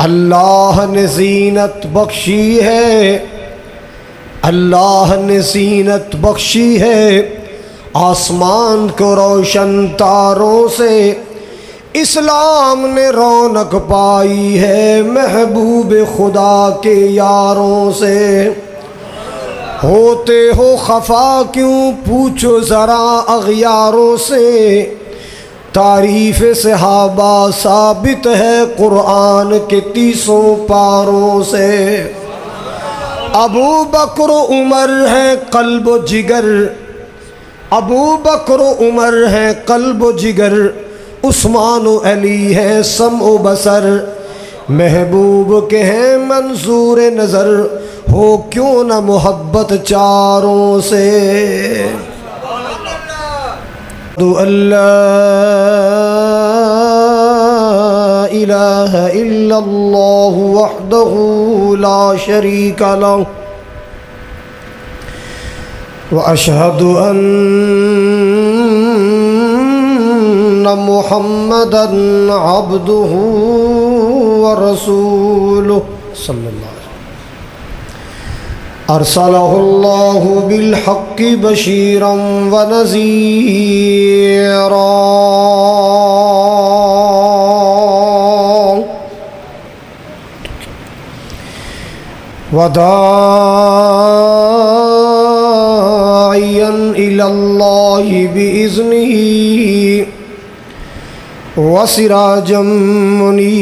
اللہ نے زینت بخشی ہے، اللہ نے زینت بخشی ہے آسمان کو روشن تاروں سے، اسلام نے رونق پائی ہے محبوب خدا کے یاروں سے۔ ہوتے ہو خفا کیوں پوچھو ذرا اغیاروں سے، تعریف صحابہ ثابت ہے قرآن کے 30 پاروں سے۔ ابو بکر و عمر ہے قلب و جگر، ابو بکر و عمر ہے قلب و جگر، عثمان و علی ہے سمع و بصر، محبوب کے ہیں منظور نظر، ہو کیوں نہ محبت چاروں سے۔ اللہ الہ الا اللہ وحدہ لا شریک لہ واشہد ان محمدا عبدہ ورسولہ صلی اللہ علیہ وسلم۔ ارسلہ اللہ بالحق بشیرا ونذیرا وداعیا الی اللہ بإذنہ وسراجا منیرا۔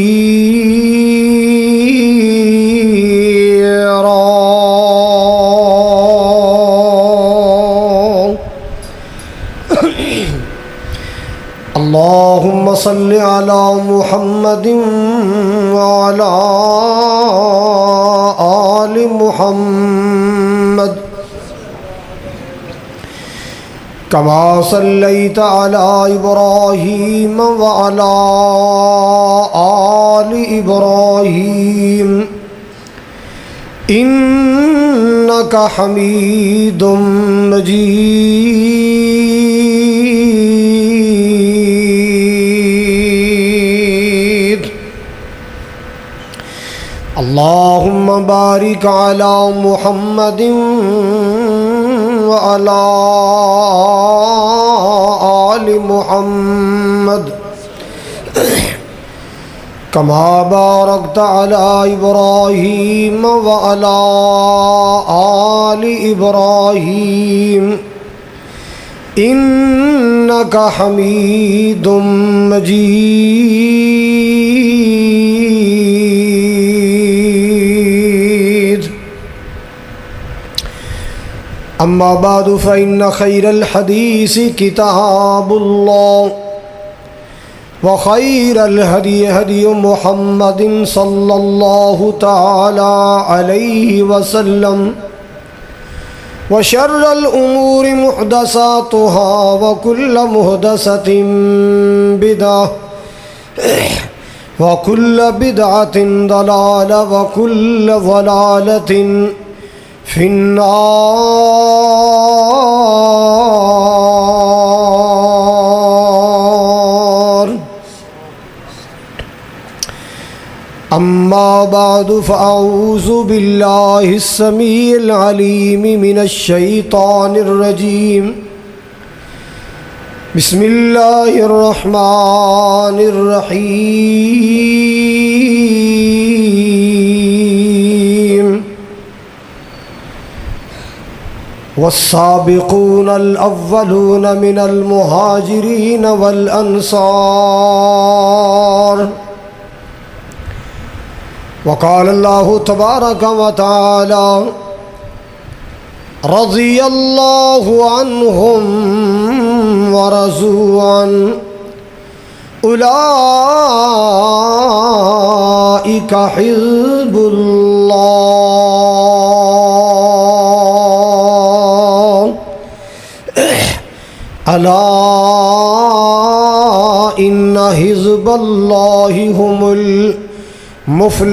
اللہم صل علی محمد وعلی آل محمد کما صلیت علی ابراہیم وعلی آل ابراہیم انک حمید مجید۔ اللہم بارک علی محمد وعلی آل محمد کما بارکت علی ابراہیم وعلی آل ابراہیم انک حمید مجید۔ اما بعد فإن خیر الحدیث کتاب اللہ وخیر الہدی ہدی محمد صلی اللہ تعالی علیہ وسلم وشر الامور محدثاتها وكل محدثة بدعة وكل بدعة ضلالة وكل ضلالة في النار۔ اما بعد فاعوذ باللہ السمیع العلیم من الشیطان الرجیم، بسم اللہ الرحمن الرحیم۔ والسابقون الاولون من المہاجرین والانصار۔ وقال اللہ تبارک و تعالی رضی اللہ عنہم ورضوا عنہ اولئک حزب اللہ الا ان حزب اللہ هم المفلحون۔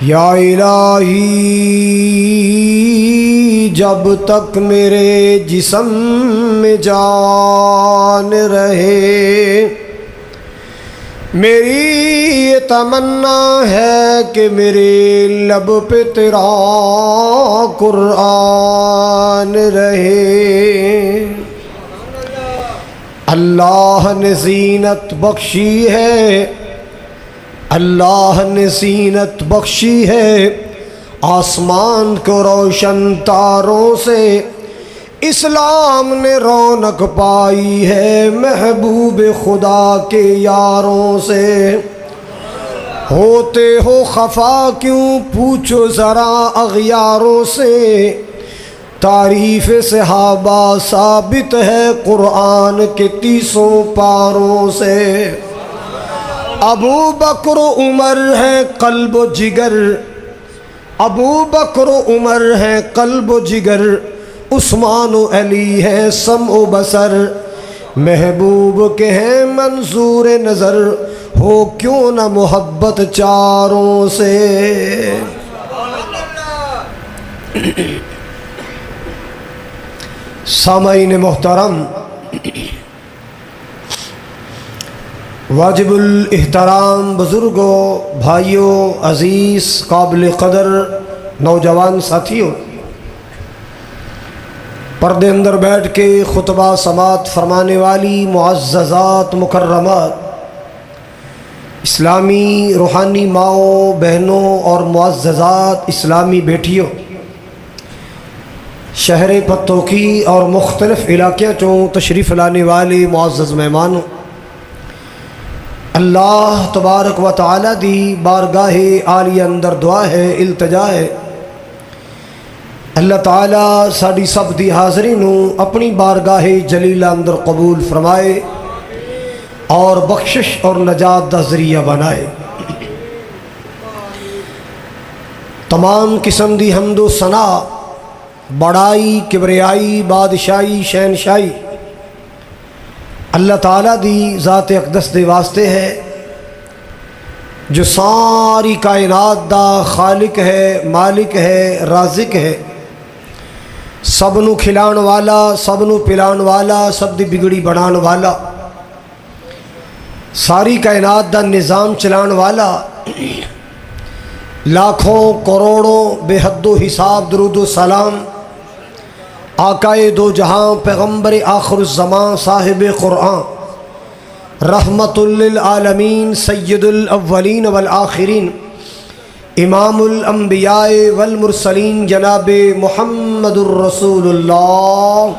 یا الہی جب تک میرے جسم میں جان رہے، میری یہ تمنا ہے کہ میرے لب پہ تیرا قرآن رہے۔ اللہ نے زینت بخشی ہے، اللہ نے زینت بخشی ہے آسمان کو روشن تاروں سے، اسلام نے رونق پائی ہے محبوب خدا کے یاروں سے۔ ہوتے ہو خفا کیوں پوچھو ذرا اغیاروں سے، تعریف صحابہ ثابت ہے قرآن کے 30 پاروں سے۔ ابو بکر و عمر ہے قلب و جگر، ابو بکر و عمر ہے قلب و جگر، عثمان و علی ہے سمع و بصر، محبوب کے ہیں منظور نظر، ہو کیوں نہ محبت چاروں سے۔ سامعین محترم، واجب الاحترام بزرگوں، بھائیوں، عزیز، قابل قدر نوجوان ساتھیوں، پردے اندر بیٹھ کے خطبہ سماعت فرمانے والی معززات مکرمات، اسلامی روحانی ماؤں بہنوں اور معززات اسلامی بیٹیوں، شہر پتوکی اور مختلف علاقوں چوں تشریف لانے والے معزز مہمانوں، اللہ تبارک و تعالی دی بارگاہ عالیہ اندر دعا ہے، التجا ہے، اللہ تعالیٰ ساڑی سب دی حاضری نو اپنی بارگاہ جلیلہ اندر قبول فرمائے اور بخشش اور نجات دا ذریعہ بنائے۔ تمام قسم دی حمد و ثنا، بڑائی، کبریائی، بادشاہی، شہنشاہی اللہ تعالیٰ دی ذات اقدس دے واسطے ہے، جو ساری کائنات دا خالق ہے، مالک ہے، رازق ہے، سب نو کھلان والا، سب نو پلان والا، سب دی بگڑی بنان والا، ساری کائنات دا نظام چلان والا، لاکھوں کروڑوں بے حد و حساب درود و سلام آقائے دو جہاں، پیغمبر آخر الزمان، صاحب قرآن، رحمت للعالمین، سید الاولین والآخرین، امام الانبیاء والمرسلین، جناب محمد الرسول اللہ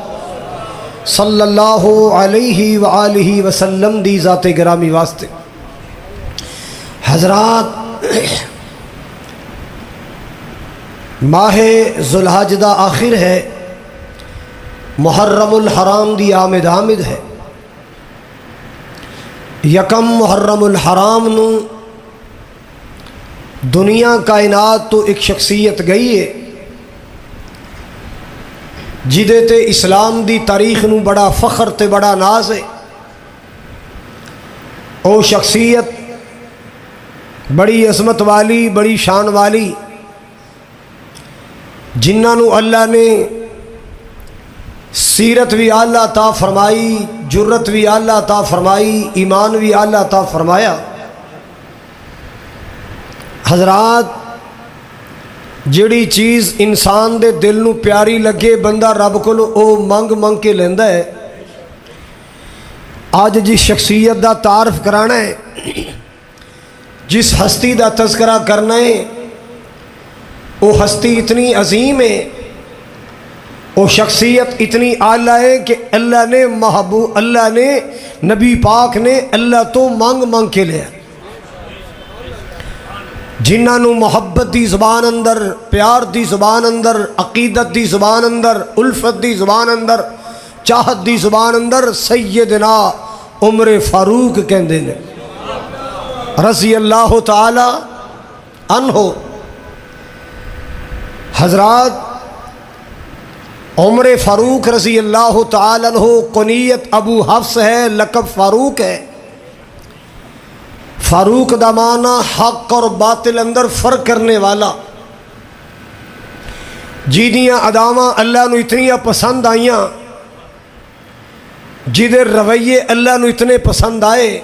صلی اللہ علیہ وآلہ وسلم دی ذات گرامی واسطے۔ حضرات، ماہ ذوالحج دا آخر ہے، محرم الحرام دی آمد ہے۔ یکم محرم الحرام نو دنیا کائنات تو ایک شخصیت گئی ہے جدے تے اسلام دی تاریخ نو بڑا فخر تے بڑا ناز ہے۔ او شخصیت بڑی عظمت والی، بڑی شان والی، جنہاں نو اللہ نے سیرت بھی اعلیٰ عطا فرمائی، جرت بھی اعلیٰ عطا فرمائی، ایمان بھی اعلیٰ عطا فرمایا۔ حضرات، جڑی چیز انسان دے دل نو پیاری لگے، بندہ رب کو او منگ منگ کے لیندہ ہے۔ آج جس شخصیت دا تعارف کرانا ہے، جس ہستی دا تذکرہ کرنا ہے، وہ ہستی اتنی عظیم ہے، وہ شخصیت اتنی اعلیٰ ہے کہ اللہ نے محبوب، اللہ نے نبی پاک نے اللہ تو مانگ مانگ کے لیا۔ جنہاں نو محبت دی زبان اندر، پیار دی زبان اندر، عقیدت دی زبان اندر، الفت دی زبان اندر، چاہت دی زبان اندر سیدنا عمر فاروق کہندے نے رضی اللہ تعالی عنہ۔ حضرات، عمر فاروق رضی اللہ تعالی عنہ کنیت ابو حفص ہے، لقب فاروق ہے۔ فاروق دا معنی حق اور باطل اندر فرق کرنے والا۔ جیدیاں اداواں اللہ نو اتنیاں پسند آئیاں، جیدے رویے اللہ نو اتنے پسند آئے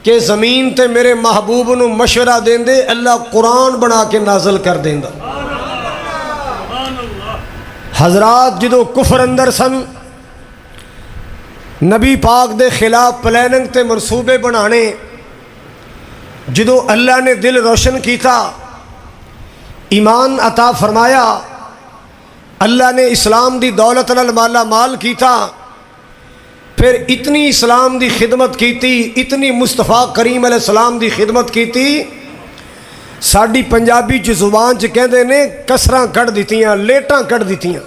کہ زمین تے میرے محبوب نو مشورہ دین دے اللہ قرآن بنا کے نازل کر دیں دا۔ حضرات جدو کفر اندر سن، نبی پاک دے خلاف پلاننگ تے منصوبے بنانے، جدو اللہ نے دل روشن کیتا، ایمان عطا فرمایا، اللہ نے اسلام دی دولت نال مالا مال کیتا، پھر اتنی اسلام دی خدمت کیتی، اتنی مصطفیٰ کریم علیہ السلام دی خدمت کیتی، ساڑی پنجابی جو زبان چ کہندے نے کسراں کڑ دیتیاں، لیٹاں کڑ دیتیاں۔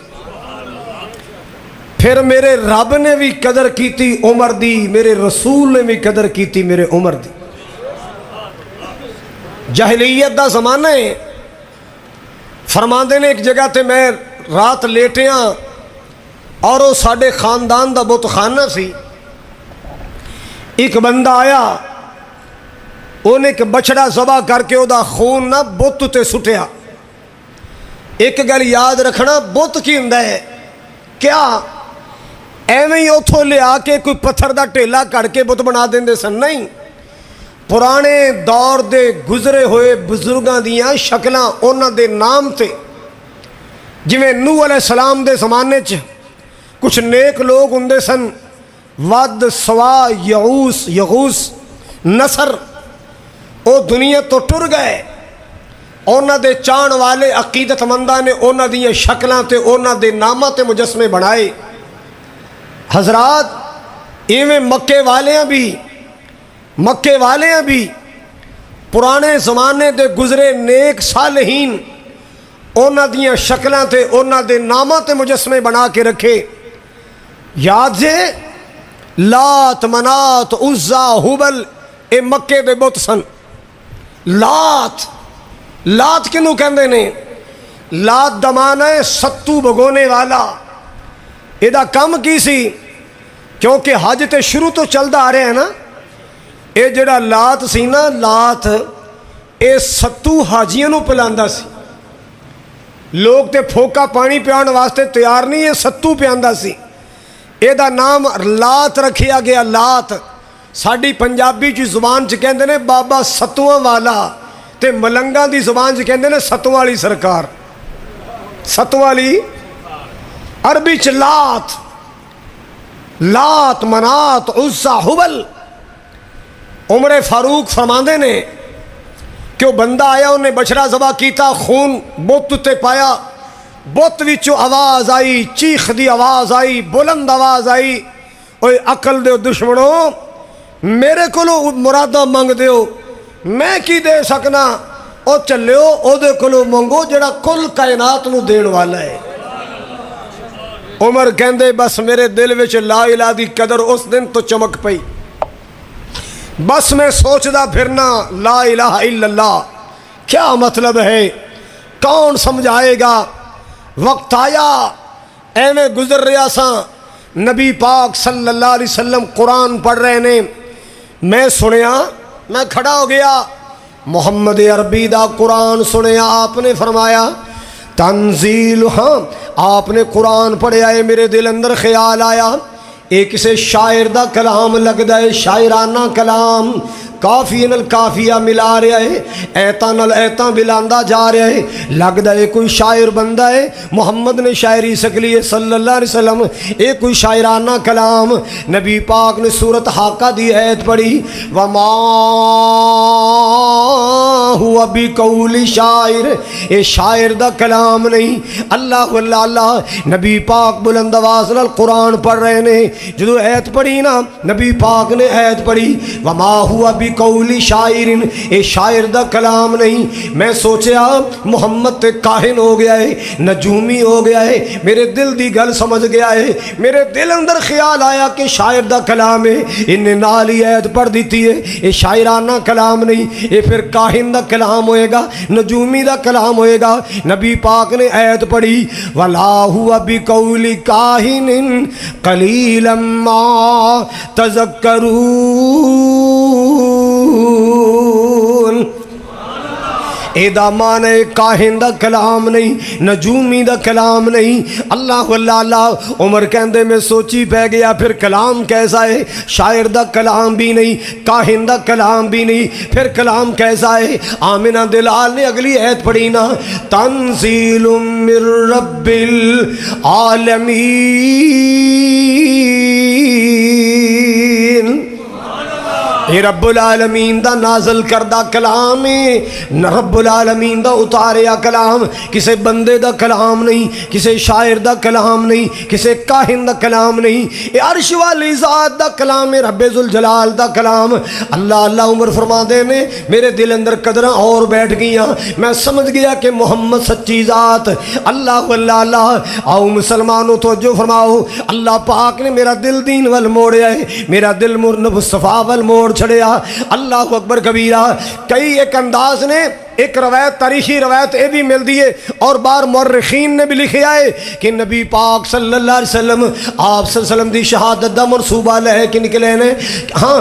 پھر میرے رب نے بھی قدر کیتی عمر دی، میرے رسول نے بھی قدر کیتی میرے عمر دی۔ جاہلیت دا زمانہ ہے، فرماندے نے ایک جگہ تے میں رات لیٹیاں اور وہ ساڑے خاندان دا بت خانہ سی، ایک بندہ آیا، انہیں ایک بچڑا ذبح کر کے وہ دا خون نہ بت تے سٹیا۔ ایک گل یاد رکھنا، بت کی ہوندا ہے کیا ایویں ہی اتھوں لے آ کے کوئی پتھر دا ٹیلا کڑ کے بت بنا دیندے سن، نہیں، پرانے دور دے گزرے ہوئے بزرگاں دیاں شکلاں انہاں دے نام تے، جویں نوح علیہ السلام دے زمانے چ کچھ نیک لوگ ہوندے سن، ود، سوا، یغوس، نصر، او دنیا تو ٹر گئے، انہاں دے چان والے عقیدت منداں نے انہاں دیاں شکلاں تے انہاں دے ناماں تے مجسمے بنائے۔ حضرات ایویں مکے والیاں بھی پرانے زمانے دے گزرے نیک صالحین انہاں دیاں شکلاں تے انہاں دے ناماں تے مجسمے بنا کے رکھے۔ یاد جے لات، منات، عزا، حبل، اے مکے دے بت سن۔ لات کنوں کہندے نے؟ لات دا معنی ہے ستو بگونے والا۔ ایدہ کم کی سی کیونکہ حج تے شروع تو چلدا آ رہے ہیں نا، اے جڑا لات سی نا، لات اے ستو حاجیاں نو پلاندا سی، لوگ تے پھوکا پانی پیان واسطے تیار نہیں، یہ ستو پیاندا سی، اے دا نام لات رکھیا گیا۔ لات ساڑی پنجابی کی زبان چ کہندے نے بابا ستواں والا، تے ملنگاں دی زبان چ کہندے نے ستواں والی سرکار، ستواں والی عربی چ لات، منات، عزا، حبل۔ عمر فاروق فرماندے نے کہ وہ بندہ آیا، انہیں بچڑا ذبح کیتا، خون بت تے پایا، بت وچوں آواز آئی، چیخ دی آواز آئی، بلند آواز آئی، اوے عقل دیو دشمنوں، میرے کولو مرادہ منگ دیو، میں کی دے سکنا؟ او چلیو او دے کولو منگو جڑا کل کائنات نو دین والا ہے۔ عمر کہندے بس میرے دل وچ لا الہ دی قدر اس دن تو چمک پئی، بس میں سوچدا پھرنا لا الہ الا اللہ کیا مطلب ہے، کون سمجھائے گا؟ وقت آیا، ایویں گزر رہا سا، نبی پاک صلی اللہ علیہ وسلم قرآن پڑھ رہے نے، میں سنیا، میں کھڑا ہو گیا، محمد عربی دا قرآن سنیا، آپ نے فرمایا تنزیل، ہاں آپ نے قرآن پڑھیا ہے، میرے دل اندر خیال آیا ایک کسے شاعر دا کلام لگدا ہے، شاعرانہ کلام، کافی نال کافیہ ملا رہا ہے، ایتاں نال ایتاں ملاندا جا رہا ہے، لگدا ہے کوئی شاعر بندہ ہے، محمد نے شاعری سکلی ہے صلی اللہ علیہ وسلم، اے کوئی شاعرانہ کلام۔ نبی پاک نے سورت حاقہ دی آیت پڑھی، وما ہوا بقول شاعر، اے شاعر دا کلام نہیں، اللہ اللہ اللہ۔ نبی پاک بلند آواز نال قرآن پڑھ رہے نے، جدو آیت پڑھی نا، نبی پاک نے آیت پڑھی وما ہوا بقول شاعر، اے شاعر دا کلام نہیں۔ میں سوچیا محمد تے کاہن ہو گیا ہے، نجومی ہو گیا ہے، میرے دل دی گل سمجھ گیا ہے، میرے دل اندر خیال آیا کہ شاعر دا کلام ہے، انہیں نال ہی آیت پڑھ دیتی ہے، اے شاعرانہ کلام نہیں، اے پھر کاہن دا کلام ہوئے گا، نجومی دا کلام ہوئے گا۔ نبی پاک نے آیت پڑھی ولا ہوا بقول کاہن قلیلا ما تذکرون، ایدا مانے کاہن دا کلام نہیں، نجومی دا کلام نہیں۔ اللہ اللہ عمر کہندے میں سوچی پہ گیا پھر کلام کیسا ہے؟ شاعر دا کلام بھی نہیں، کاہن دا کلام بھی نہیں، پھر کلام کیسا ہے؟ آمنہ دلال نے اگلی آیت پڑھی نا، تنزیل من رب العالمین، یہ رب العالمین دا نازل کردہ کلام ہے، رب العالمین دا اتاریا کلام، کسے بندے دا کلام نہیں، کسے شاعر دا کلام نہیں، کسے کاہن دا کلام نہیں، یہ عرش والی ذات دا کلام ہے، رب ذوالجلال دا کلام۔ اللہ اللہ عمر فرما دے نے میرے دل اندر قدرہ اور بیٹھ گیا، میں سمجھ گیا کہ محمد سچی ذات۔ اللہ اللہ اللہ آؤ مسلمانوں توجہ فرماؤ، اللہ پاک نے میرا دل دین وال موڑیا ہے، میرا دل مصطفیٰ وال موڑ چھڑیا۔ اللہ اکبر کبیرہ۔ کئی ایک انداز نے ایک روایت، تاریخی روایت یہ بھی مل دیئے اور بار مورخین نے بھی لکھیا ہے کہ نبی پاک صلی اللہ علیہ وسلم، آپ صلی اللہ علیہ وسلم دی شہادت دا منصوبہ لے کے نکلے نے، ہاں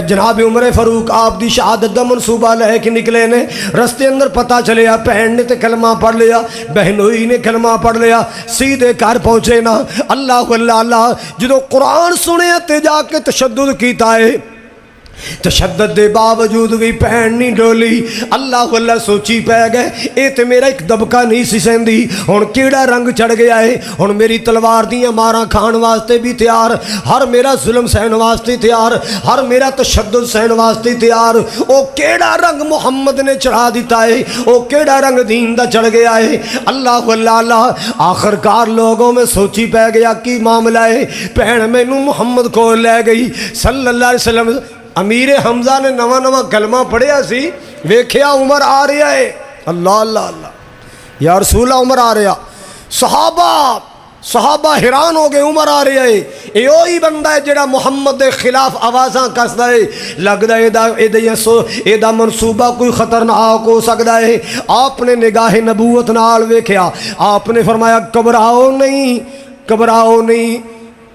جناب عمر فاروق آپ دی شہادت دا منصوبہ لے کے نکلے نے، رستے اندر پتہ چلیا بہن نے تے کلمہ پڑھ لیا، بہنوئی نے کلمہ پڑھ لیا، سیدھے گھر پہنچے نا۔ اللہ اللہ اللہ جدو قرآن سنے تے جا کے تشدد کیتا ہے، تشدد دے باوجود بھی پہن نہیں ڈولی۔ اللہ اللہ سوچی پہ گئے اے تے میرا ایک دبکا نہیں سی سہندی، ہن کیڑا رنگ چڑھ گیا ہے، ہن میری تلوار دیاں ماراں کھان واسطے بھی تیار، ہر میرا ظلم سہن واسطے تیار، ہر میرا تشدد سہن واسطے تیار۔ او کیڑا رنگ محمد نے چڑھا دیتا ہے، او کیڑا رنگ دین دا چڑھ گیا ہے۔ اللہ اللہ اللہ آخر کار لوگوں میں سوچی پہ گیا کی معاملہ ہے، پہن مینوں محمد کو لے گئی صلی اللہ علیہ وسلم۔ امیر حمزہ نے نواں نواں کلمہ پڑھیا سی، ویکھیا عمر آ رہا ہے، اللہ اللہ اللہ یا رسول اللہ عمر آ رہا، صحابہ حیران ہو گئے، عمر آ رہا ہے، یہ وہی بندہ ہے جڑا محمد دے خلاف آوازاں کسدا ہے، لگدا ہے دا منصوبہ کوئی خطرناک ہو سکدا ہے۔ آپ نے نگاہ نبوت نال ویکھیا، آپ نے فرمایا گھبراؤ نہیں، گھبراؤ نہیں،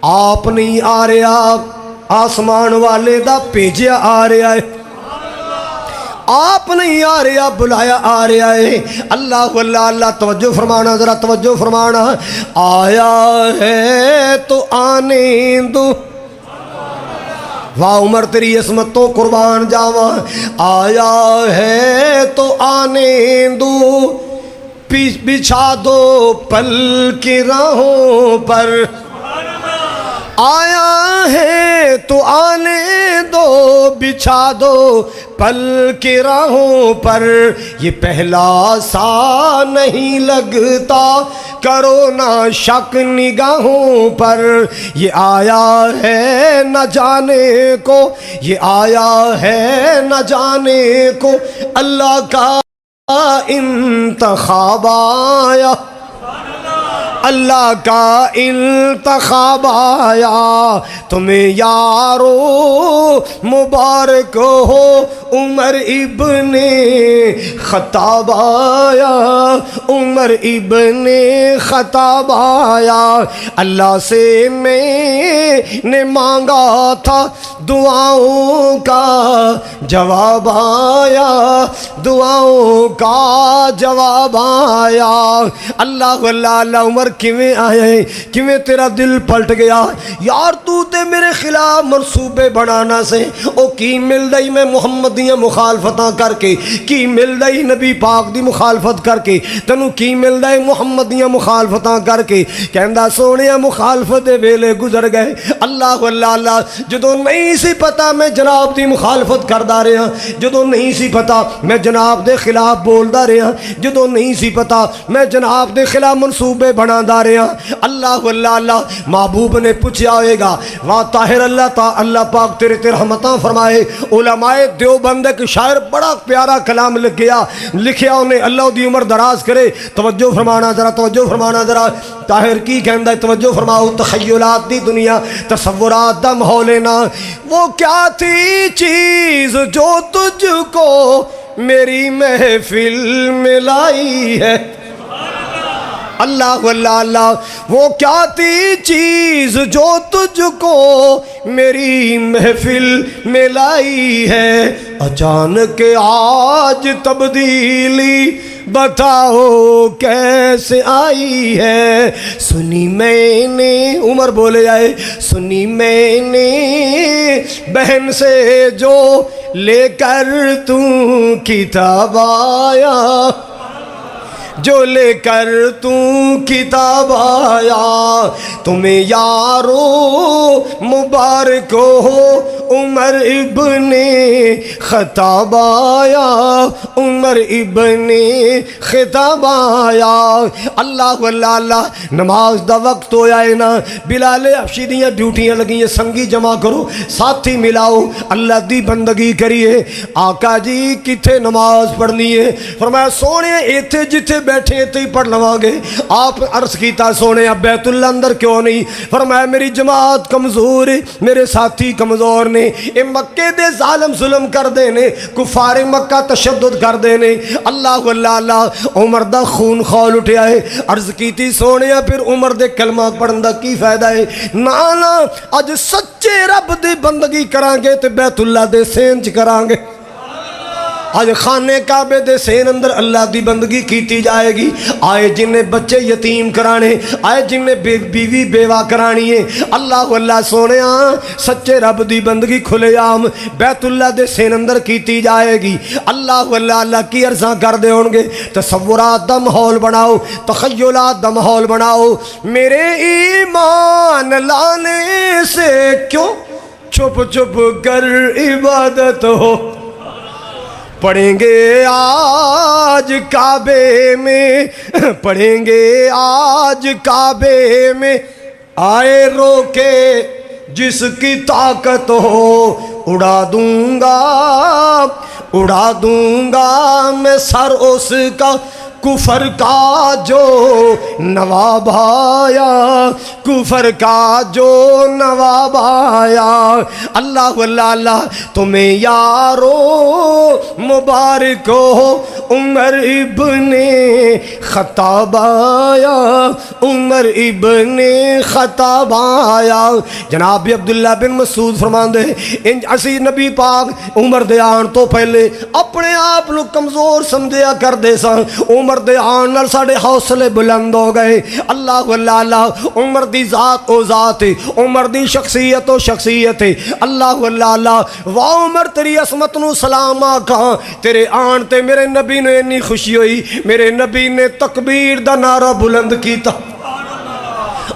آپ نہیں آ رہا، آسمان والے دا بھیجیا آ رہا ہے، آپ نہیں آ رہا بلایا آ رہا ہے۔ اللہ اللہ اللہ توجہ فرمانا، ذرا توجہ فرمانا، آیا ہے تو آنے دو، واہ عمر تیری عصمتوں قربان جاواں، آیا ہے تو آنے دو، بچھا دو پل کی راہوں پر، آیا ہے تو آنے دو، بچھا دو پل کی راہوں پر، یہ پہلا سا نہیں لگتا، کرو نہ شک نگاہوں پر، یہ آیا ہے نہ جانے کو، یہ آیا ہے نہ جانے کو، اللہ کا انتخاب آیا، اللہ کا انتخاب آیا، تمہیں یارو مبارک ہو، عمر ابن خطاب آیا، عمر ابن خطاب آیا، اللہ سے میں نے مانگا تھا دعاؤں کا جواب آیا، دعاؤں کا جواب آیا۔ اللہ اللہ اللہ عمر کیویں آیا ہے، کیویں تیرا دل پلٹ گیا، یار تو تے میرے خلاف منصوبے بنانا سے، او کی مل دئی میں محمد دیاں مخالفتاں کر کے، کی مل دئی نبی پاک دی مخالفت کر کے، تنو کی مل دئی محمد دیاں مخالفتاں کر کے، کہندا سونیا مخالفت دے ویلے گزر گئے۔ اللہ اللہ اللہ جدوں نہیں سی پتا میں جناب دی مخالفت کردا رہا، جدوں نہیں سی پتا میں جناب دے خلاف بولدا رہا، جدوں نہیں سی پتا میں جناب دے خلاف منصوبے بنا دا رہا، اللہ اللہ اللہ محبوب نے پوچھا ہوئے گا، واہ طاہر اللہ پاک تیرے رحمتاں فرمائے۔ علماء دیوبند کے شاعر بڑا پیارا کلام لکھیا انہیں، اللہ دی عمر دراز کرے، توجہ فرمانا ذرا، توجہ فرمانا ذرا، طاہر کی کہندا ہے توجہ فرماؤ، تخیلات دی دنیا، تصورات دا ماحول نا، وہ کیا تھی چیز جو تجھ کو میری محفل میں لائی ہے، اللہ اللہ اللہ وہ کیا تھی چیز جو تجھ کو میری محفل میں لائی ہے، اچانک آج تبدیلی بتاؤ کیسے آئی ہے۔ سنی میں نے، عمر بولے آئے، سنی میں نے بہن سے جو لے کر تم کتاب آیا، جو لے کر تم کتاب آیا، تمہیں یارو مبارک ہو عمر ابن خطاب آیا، عمر ابن خطاب آیا۔ اللہ اللہ اللہ، نماز دا وقت ہو جائے نا، بلال حبشی دیاں ڈیوٹیاں لگی ہیں، سنگی جمع کرو، ساتھی ملاؤ، اللہ دی بندگی کریے۔ آقا جی کتھے نماز پڑھنی ہے؟ فرمایا سونے ایتھے جتھے بیٹھے تھی پڑھ لواں گے۔ آپ عرض کیتا سونے اب بیت اللہ اندر کیوں نہیں؟ فرمایا میری جماعت کمزور ہے، میرے ساتھی کمزور نے، اے مکے دے ظالم ظلم کر دینے، کفار مکہ تشدد کر دینے۔ اللہ اللہ اللہ، عمر دا خون خول اٹھیا ہے۔ عرض کیتی سونے پھر عمر دے کلمہ پڑھن دا کی فائدہ ہے؟ نانا اج سچے رب دی بندگی کران گے تے بیت اللہ دے سین چ کران گے۔ آج خانے کعبے دے سین اندر اللہ دی بندگی کیتی جائے گی۔ آئے جن نے بچے یتیم کرانے، آئے جن نے بیوی بیوہ کرانی ہے، اللہ اللہ سونے سچے رب دی بندگی کھلے عام بیت اللہ دے سین اندر کیتی جائے گی۔ اللہ اللہ اللہ کی عرضاں کر دے ہونگے، تصورات دا ماحول بناؤ، تخیلات دا ماحول بناؤ۔ میرے ایمان لانے سے کیوں چھپ چھپ کر عبادت ہو، پڑھیں گے آج کعبے میں، پڑھیں گے آج کعبے میں، آئے رو کے جس کی طاقت ہو، اڑا دوں گا میں سر اس کا، کفر کا جو نواب آیا، کفر کا جو نواب آیا۔ اللہ اللہ اللہ، تمہیں یارو مبارک ہو عمر ابن خطاب آیا، عمر ابن خطاب آیا۔ جناب عبداللہ بن مسعود فرماندے ان اسی نبی پاک عمر دے آن تو پہلے اپنے آپ لوگ کمزور سمجھیا کر دے سا، عمر دے آن نال ساڑے حوصلے بلند ہو گئے۔ اللہ اللہ اللہ، عمر دی ذات او ذات ہے، عمر دی شخصیت و شخصیت ہے۔ اللہ اللہ اللہ، واہ عمر تیری عصمت نو سلام آکھاں، تیرے آن تے میرے نبی نے اتنی خوشی ہوئی، میرے نبی نے تکبیر دا نعرہ بلند کیتا۔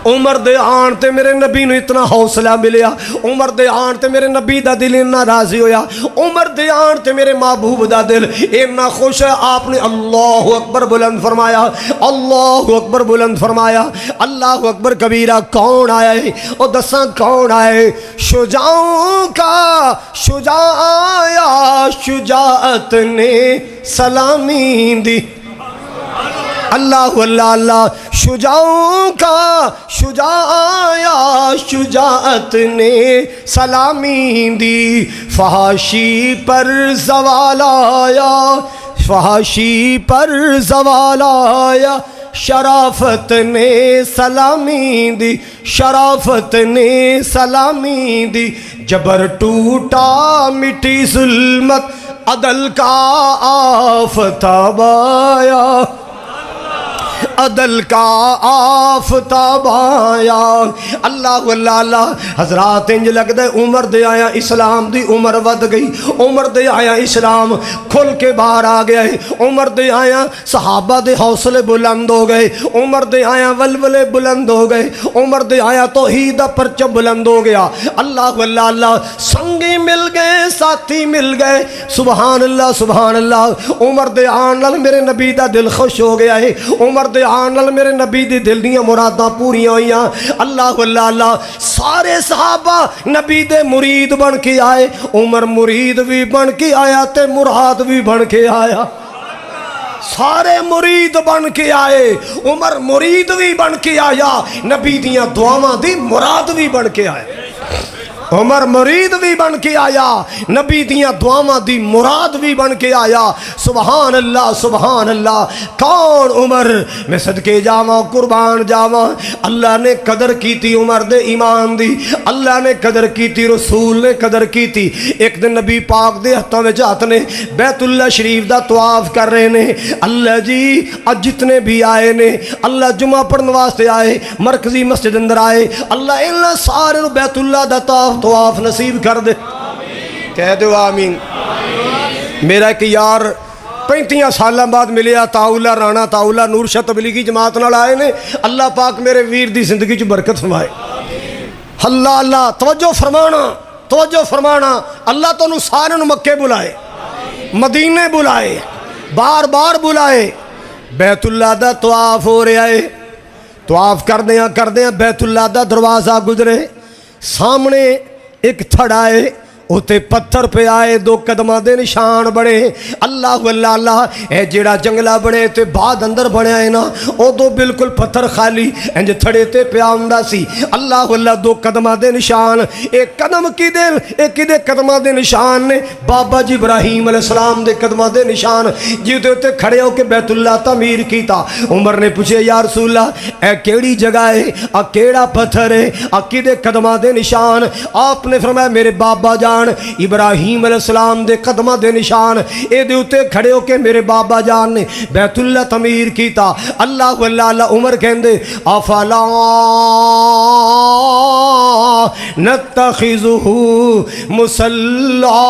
عمر دے آن تے میرے نبی نو اتنا حوصلہ ملیا، عمر دے آن تے میرے نبی دا دل اتنا راضی ہویا، عمر دے آن تے میرے محبوب دا دل اتنا خوش ہے۔ آپ نے اللہ اکبر بلند فرمایا، اللہ اکبر بلند فرمایا، اللہ اکبر کبیرہ۔ کون آیا ہے او دساں کون آئے؟ شجاعوں کا شجاع آیا، شجاعت نے سلامی دی۔ اللہ اللہ اللہ، شجاعوں کا شجاع آیا، شجاعت نے سلامی دی۔ فحاشی پر زوال آیا، فحاشی پر زوال آیا، شرافت نے سلامی دی، شرافت نے سلامی دی۔ جبر ٹوٹا مٹی ظلمت، عدل کا آفتاب آیا، عدل کا آفتاب آیا۔ اللہ اللہ اللہ، حضرات انج لگ دے عمر دے آیا اسلام دی عمر ود گئی، عمر دے آیا اسلام کھل کے باہر آ گیا ہے، عمر دے آیا صحابہ دے حوصلے بلند ہو گئے، عمر دے آیا ولولے بلند ہو گئے، عمر دے آیا توحید دا پرچم بلند ہو گیا۔ اللہ اللہ اللہ، سنگی مل گئے، ساتھی مل گئے، سبحان اللہ سبحان اللہ۔ عمر دے آن نال میرے نبی دا دل خوش ہو گیا ہے، عمر دے آن نال میرے نبی دی دل دیاں مراداں پوریاں ہوئیاں۔ اللہ اللہ اللہ، سارے صحابہ نبی دے مرید بن کے آئے، عمر مرید بھی بن کے آیا تے مراد بھی بن کے آیا۔ سارے مرید بن کے آئے، عمر مرید بھی بن کے آیا، نبی دیاں دعاواں دی مراد بھی بن کے آئے۔ عمر مرید بھی بن کے آیا، نبی دیاں دعاواں دی مراد بھی بن کے آیا۔ سبحان اللہ سبحان اللہ۔ کون عمر؟ میں صدقے جاواں قربان جاواں، اللہ نے قدر کی تھی عمر دے ایمان دی، اللہ نے قدر کی تھی، رسول نے قدر کی تھی۔ ایک دن نبی پاک دے ہتھاں وچ ہاتھ نے بیت اللہ شریف دا طواف کر رہے نے۔ اللہ جی اج جتنے بھی آئے نے، اللہ جمعہ پڑھن واسطے آئے، مرکزی مسجد اندر آئے، اللہ انہاں سارے نو بیت اللہ دا طواف نصیب کر دے۔ کہہ دو آمین۔ میرا ایک یار 35 سالاں بعد ملیا، تاؤلہ رانا تاؤلہ نور شاہ تبلیغی جماعت نال آئے نے۔ اللہ پاک میرے ویر دی زندگی چ برکت فرمائے۔ اللہ اللہ توجہ فرمانا، توجہ فرمانا۔ اللہ تو انہوں سارے نو مکے بلائے، مدینے بلائے، بار بار بلائے۔ بیت اللہ دا طواف ہو رہا ہے، طواف کردیاں بیت اللہ دا دروازہ گزرے، سامنے ایک تھڑ آئے، اوتے پتھر پہ آئے، 2 قدمہ دے نشان بڑے۔ اللہ اللہ اللہ، اے جیڑا جنگلہ بڑے تے بعد اندر بڑے آئے نا، او دو بالکل پتھر خالی انج تھڑے تے پیا ہوندا سی۔ اللہ اللہ، 2 قدمہ دے نشان، ایک قدم کی دے قدمہ دے نشان نے بابا جی ابراہیم علیہ السلام دے قدمہ دے نشان، جیتے ہوتے کھڑے ہو کے بیت اللہ تعمیر کیتا۔ عمر نے پوچھے یا رسول اللہ اے کیڑی جگہ ہے، کیڑا پتھر ہے، کدے قدمہ دے نشان؟ آپ نے فرمایا میرے بابا جان ابراہیم علیہ السلام دے قدمہ دے نشان، اے دے اتے کھڑے ہو کے میرے بابا جان نے بیت اللہ تعمیر کیتا۔ اللہ اللہ اللہ۔ عمر کہندے افلا نتخذہ مصلا،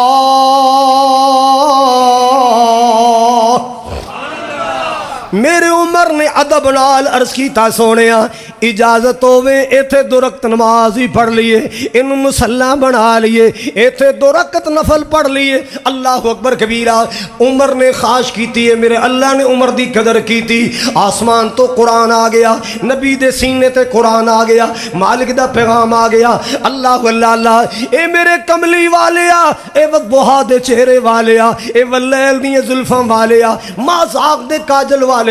میرے عمر نے ادب نال عرض کیتا سونیا اجازت ہوئے ایتھے 2 رکعت نماز ہی پڑھ لیے، انہوں مسلح بنا لیے، ایتھے 2 رکعت نفل پڑھ لیے۔ اللہ اکبر کبیرہ۔ عمر نے خواہش کیتی ہے، میرے اللہ نے عمر دی قدر کیتی۔ آسمان تو قرآن آ گیا، نبی دے سینے تے قرآن آ گیا، مالک دا پیغام آ گیا۔ اللہ اللہ اللہ۔ اے میرے کملی والیا، اے وضحا دے چہرے والیا، اے واللیل دی زلفاں والیا، مازاق دے کاجل والیا،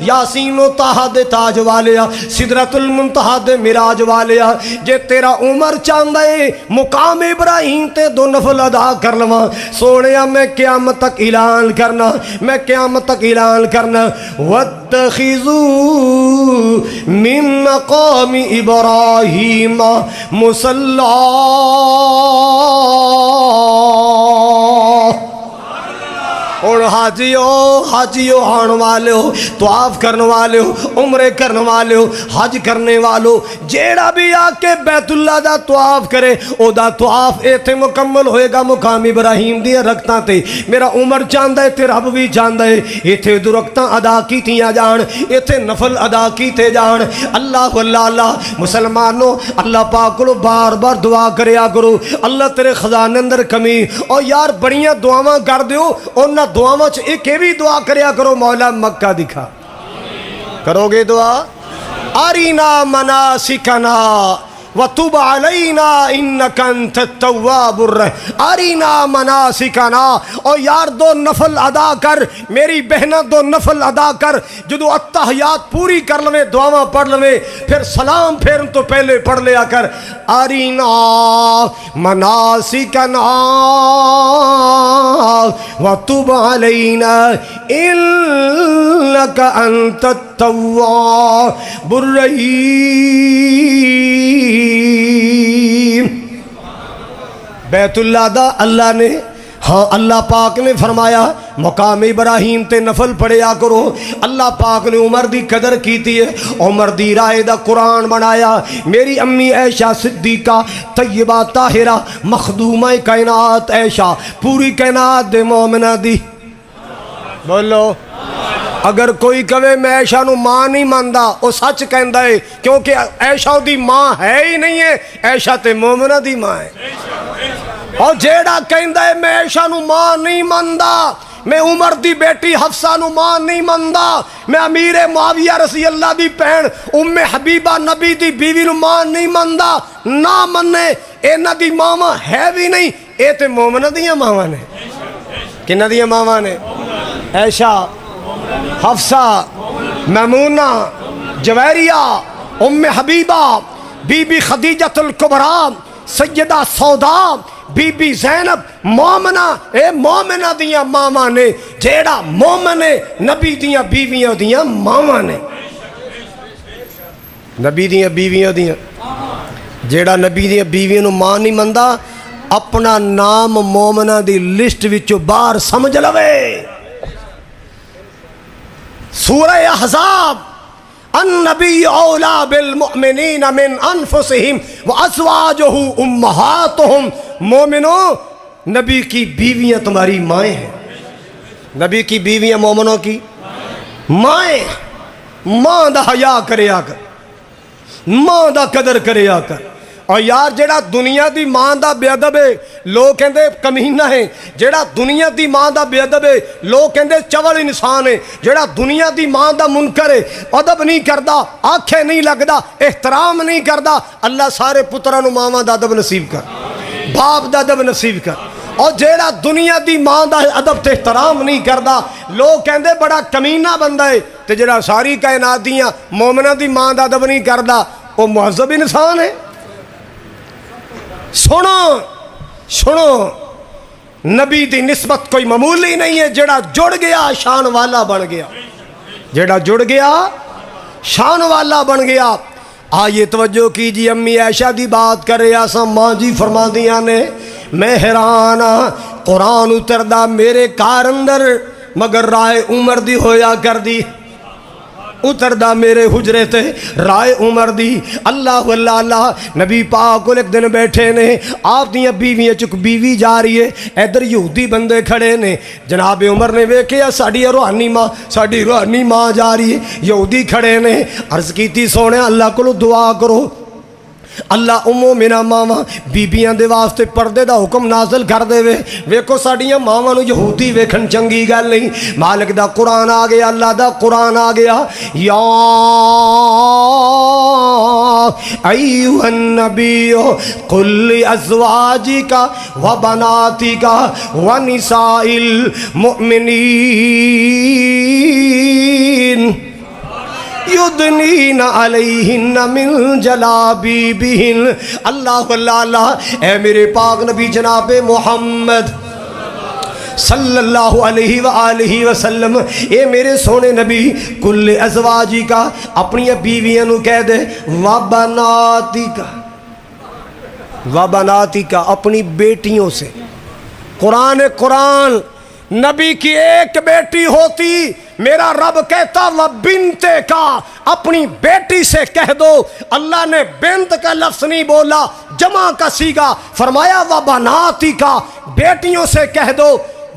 یاسین و طٰہٰ دے تاج والیا، سدرۃ المنتہا دے مراج والیا، جے تیرا عمر چاہندا ہے مقام ابراہیم تے 2 نفل ادا کر لواں، سونیا میں قیامت تک اعلان کرنا، میں قیامت تک اعلان کرنا، واتخذوا من مقام ابراہیم مصلی۔ اور حاجیو آن والے ہو، طواف کرنے والے ہو، عمرے کرنے والے ہو، حج کرنے والو، جیڑا بھی آ کے بیت اللہ دا طواف کرے او دا طواف ایتھے مکمل ہوئے گا مقام ابراہیم دیا رکھتاں تے۔ میرا عمر چاہندہ ہے تے رب بھی چاہندہ ہے ایتھے 2 رکعتاں ادا کیتیاں جان، ایتھے نفل ادا کیتے جان۔ اللہ اللہ اللہ۔ مسلمانوں اللہ پاک کو بار بار دعا کریا کرو، اللہ تیرے خزانے اندر کمی۔ اور یار بڑیاں دعاواں کر دیو، انہاں دعاواں چ ایک بھی دعا کریا کرو، مولا مکہ دکھا۔ کرو گے دعا؟ ارینا مناسکنا وتب علینا انک انت التواب الرحیم۔ ارینا مناسکنا۔ اور یار 2 نفل ادا کر، میری بہنہ 2 نفل ادا کر، جدو اتحیات پوری کر لوے، دعاواں پڑھ لوے، پھر سلام پھیرن تو پہلے پڑھ لیا کر ارینا مناسکنا وتب علینا انک انت التواب الرحیم۔ بیت اللہ دا اللہ نے، ہاں اللہ پاک نے فرمایا مقام ابراہیم تے نفل پڑھیا کرو۔ اللہ پاک نے عمر دی قدر کیتی ہے، عمر دی رائے دا قرآن بنایا۔ میری امی عائشہ صدیقہ طیبہ طاہرہ مخدومہ کائنات عائشہ، پوری کائنات دے مومنہ دی، بولو اگر کوئی کہے میں عائشہ نو ماں نہیں ماندا وہ سچ کہندا ہے، کیونکہ عائشہ دی ماں ہے ہی نہیں ہے، عائشہ تے مومنہ دی ماں ہے۔ اور جیڑا کہندا ہے میں عائشہ نو ماں نہیں ماندا، میں عمر دی بیٹی حفصہ نو ماں نہیں ماندا، میں امیر معاویہ رضی اللہ دی بہن ام حبیبہ نبی دی بیوی نو ماں نہیں ماندا، نہ مننے اینا دی ماواں ہے بھی نہیں، اے تے مومنہ دیاں ماواں نے۔ کنہ دیاں ماواں نے؟ عائشہ، حفصہ، میمونہ، جویریہ، ام حبیبہ، بی بی خدیجہ الکبریٰ، سیدہ سودا بی بی زینب مومنہ اے مومنہ دیاں ماما نے، جیڑا مومن ہے نبی دیاں بیویاں دیاں ماما نے، نبی دیاں بیویاں دیاں، جیڑا نبی دیاں بیویاں نو ماں نہیں مندا اپنا نام مومنہ دی لسٹ وچوں باہر سمجھ لوے۔ سورہ احزاب النبی اولا بالمؤمنین من انفسہم وازواجہ امہاتہم، مومنو نبی کی بیویاں تمہاری مائیں ہیں، نبی کی بیویاں مومنوں کی مائیں، ماں دا حیا کریا کر، ماں دا قدر کریا کر۔ اور یار جیڑا دنیا دی ماں دا بے ادب ہے لوگ کہندے کمینہ ہے، جیڑا دنیا دی ماں دا بے ادب ہے لوگ کہندے چول انسان ہے، جیڑا دنیا دی ماں دا منکر ہے، ادب نہیں کردا، آنکھیں نہیں لگدا، احترام نہیں کردا، اللہ سارے پتراں نو ماواں دا ادب نصیب کر، باپ دا ادب نصیب کر۔ اور جیڑا دنیا دی ماں دا ادب تے احترام نہیں کردا لوگ کہندے بڑا کمینہ بندہ ہے، تے جیڑا ساری کائنات دیاں مومنہ دی ماں دا ادب نہیں کردا وہ مہذب انسان ہے۔ سنو سنو نبی دی نسبت کوئی معمولی نہیں ہے، جڑا جڑ گیا شان والا بن گیا، جڑا جڑ گیا شان والا بن گیا۔ آئیے توجہ کیجئے، امی عائشہ دی بات کر رہے ہیں، ماں جی فرما دیا نے میں حیران قرآن اتردہ میرے کار اندر مگر رائے عمر دی ہویا کر دی، اتردہ میرے حجرے تے رائے عمر دی۔ اللہ اللہ اللہ نبی پاک کو ایک دن بیٹھے نے، آپ دیاں بیویاں چک بیوی جا رہی ہے، ادھر یہودی بندے کھڑے نے، جناب عمر نے ویکھیا ساڈی روحانی ماں جا رہی ہے، یہودی کھڑے نے، عرض کیتی سونے اللہ کو دعا کرو اللہ مومنہ ماواں بیبیاں دے واسطے پردے دا حکم نازل کر دے وے، ویکھو ساڈیاں ماواں نو یہودی ویکھن چنگی گل نہیں۔ مالک دا قرآن آ گیا، اللہ دا قرآن آ گیا، یا ایھا النبی قل لازواجک وبناتک ونساء المؤمنین یدنین علیہن من جلابیبہن۔ اللہ اللہ اللہ، اے میرے پاک نبی جناب محمد صلی اللہ علیہ وآلہ وسلم، اے میرے سونے نبی کل ازواجی کا اپنی بیویاں نو کہہ دے وبناتی کا اپنی بیٹیوں سے۔ قرآن نبی کی ایک بیٹی ہوتی، میرا رب کہتا وہ بنت کا، اپنی بیٹی سے کہہ دو۔ اللہ نے بنت کا لفظ نہیں بولا، جمع کا سیگا فرمایا وہ بناتی کا، بیٹیوں سے کہہ دو۔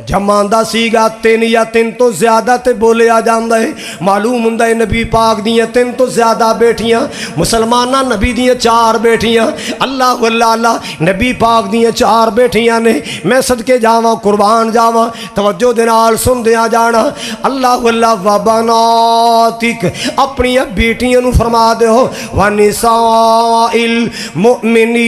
جمع دا سیگا تین یا تین تو زیادہ تے بولے آ جاندہ ہے، معلوم ہندہ ہے نبی پاک دیاں تین تو زیادہ بیٹیاں، مسلمانہ نبی دیاں 4 بیٹیاں، اللہ اللہ اللہ نبی پاک دیاں 4 بیٹیاں نے۔ میں صدقے جاواں قربان جاواں، توجہ دنال سن دیا جانا، اللہ اللہ وبناتک اپنی بیٹیاں نو فرما دے ہو، ونساء المؤمنین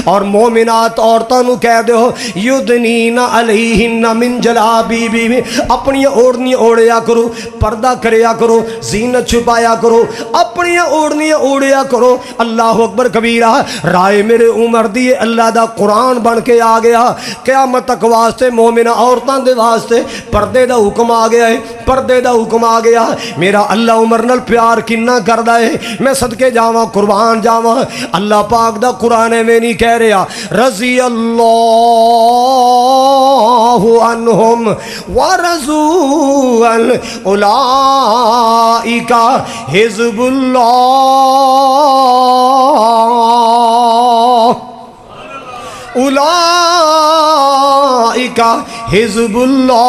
اور مومنات عورتوں نو کہہ دے ہو یدنین علیہن من جلابیبہن، اپنی اوڑھنی اوڑھیا کرو، پردہ کریا کرو، زینت چھپایا کرو، اپنی اوڑھنی اوڑھیا کرو۔ اللہ اکبر کبیرہ، رائے میرے عمر دیے اللہ دا قرآن بن کے آ گیا، قیامت تک واسطے مومنہ عورتاں دے واسطے پردے دا حکم آ گیا ہے، پردے دا حکم آ گیا۔ میرا اللہ عمر نال پیار کنہ کردہ ہے، میں صدقے جاواں قربان جاواں، اللہ پاک دا قرآن میں نہیں کہہ رہا رضی اللہ عنہم ورضوا عنہ اولئک حزب اللہ، اولئک حزب اللہ۔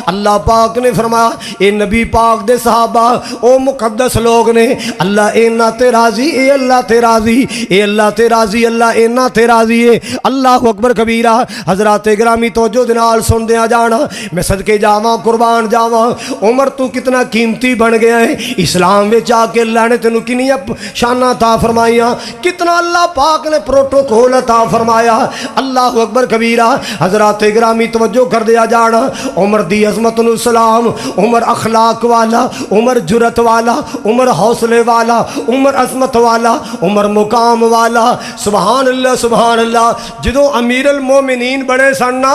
اللہ پاک نے فرمایا اے نبی پاک دے صحابہ او مقدس لوگ نے، اللہ اینا تے راضی، اے اللہ تے راضی، اے اللہ تے راضی، اللہ اینا تے راضی ہے۔ اللہ اکبر کبیرہ، حضرات گرامی توجہ دنال سن دیا جانا، میں صدقے جاواں قربان جاواں، عمر تو کتنا قیمتی بن گیا ہے، اسلام میں جا کے اللہ نے تینوں کنی شانہ عطا فرمائیاں، کتنا اللہ پاک نے پروٹوکول عطا فرمایا۔ اللہ اکبر کبیرہ، حضرات گرامی توجہ کر دیا جانا، عمر عمر دی عظمت نو سلام، عمر اخلاق والا، عمر جرت والا، عمر حوصلے والا، عمر عظمت والا، عمر مقام والا۔ سبحان اللہ سبحان اللہ۔ جدوں امیر المومنین بڑے سن نا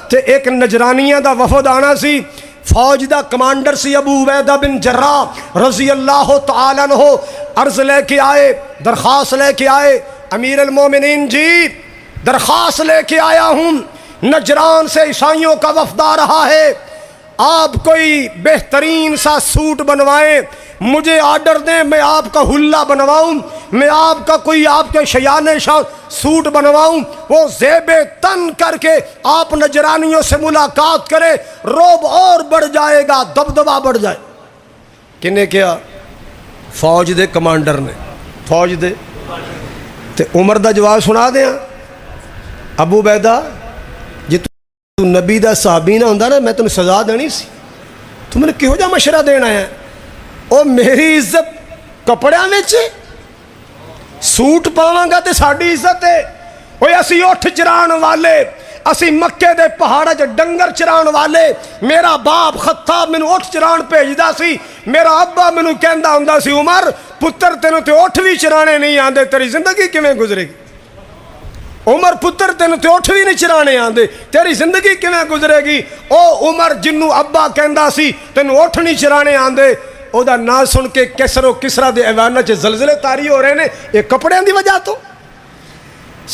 تے ایک نجرانیہ دا وفد آنا سی، فوج دا کمانڈر سی ابو عبیدہ بن جراح رضی اللہ تعالیٰ عنہ، عرض لے کے آئے، درخواست لے کے آئے، امیر المومنین جی درخواست لے کے آیا ہوں، نجران سے عیسائیوں کا وفد آ رہا ہے، آپ کوئی بہترین سا سوٹ بنوائیں، مجھے آرڈر دیں، میں آپ کا حلہ بنواؤں، میں آپ کا کوئی آپ کے شیان شان سوٹ بنواؤں، وہ زیب تن کر کے آپ نجرانیوں سے ملاقات کرے، روب اور بڑھ جائے گا، دبدبہ بڑھ جائے۔ کنے کیا؟ فوج دے کمانڈر نے، فوج دے تے عمر دا جواب سنا دیا، ابو عبیدہ جی تو نبی دا صحابی نہ ہوندا نا میں تمہیں سزا دینی سی، تو میں نے کہو جا مشورہ دینا ہے؟ او میری عزت کپڑیاں وچ سوٹ پاواں گا تے ساڈی عزت ہے، اوے اسی اٹھ چران والے، اسی مکے دے پہاڑاں چ ڈنگر چران والے، میرا باپ خطاب مینوں اٹھ چران بھیجدا سی، میرا ابا مینوں کہندا ہوندا سی عمر پتر تینوں تے اٹھ بھی چرانے نہیں آندے، تیری زندگی کیویں گزرے گی؟ عمر پتر تینوں تے اٹھ بھی نہیں چرانے آندے، تیری زندگی کیویں گزرے گی؟ او عمر جنوں ابا کہندا سی تینوں اٹھ نہیں چرانے آندے، او دا نا سن کے کسر و کسرا دے ایواناں چ زلزلے طاری ہو رہے نے، یہ کپڑیاں دی وجہ تو۔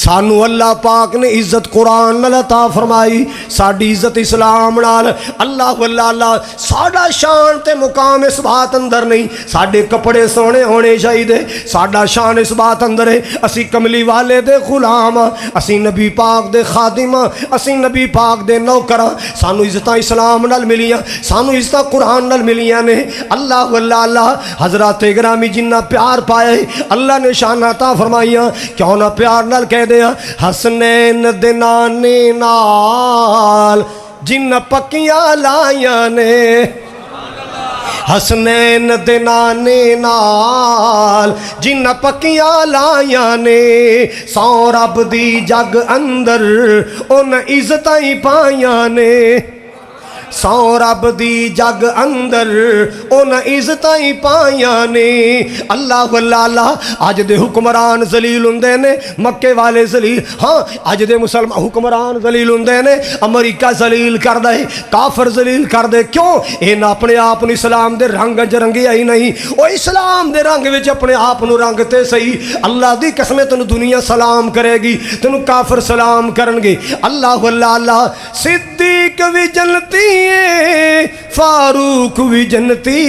سانو اللہ پاک نے عزت قرآن نال عطا فرمائی، ساڈی عزت اسلام نال۔ اللہ اللہ اللہ، ساڈا شان تے مقام اس بات اندر نہیں ساڈے کپڑے سونے ہونے چاہیے، ساڈا شان اس بات اندر ہے اسی کملی والے دے غلام، اسی نبی پاک دے خادم، اسی نبی پاک دے نوکر، سانو عزتاں اسلام نال ملیاں، سانو عزتاں قرآن نال ملیاں نے۔ اللہ اللہ اللہ، حضرات گرامی جنہ پیار پایا اللہ نے شان عطا فرمائیاں، کیوں نہ پیار نال کہہ دیا حسنین دے نانے نال جن پکیاں لائیاں نے، حسنین دے نانے نال جن پکیاں لائیاں نے، سو رب دی جگ اندر ان عزتاں پائیاں نے، سو رب دی جگ اندر ان عزتاں پائیاں نے۔ اللہ اللہ اللہ، اج دے حکمران ذلیل ہوندے نے، مکے والے ذلیل، ہاں اج دے مسلمان حکمران ذلیل ہوندے نے، امریکہ ذلیل کر دے، کافر ذلیل کر دے، کیوں؟ ان اپنے آپ نو اسلام دے رنگ چ رنگیا ہی نہیں، او اسلام دے رنگ وچ اپنے آپ نو رنگ تے صحیح، اللہ دی قسم تینوں دنیا سلام کرے گی، تینوں کافر سلام کرن گے۔ اللہ اللہ اللہ، صدیق بھی جنتی فاروق بھی جنتی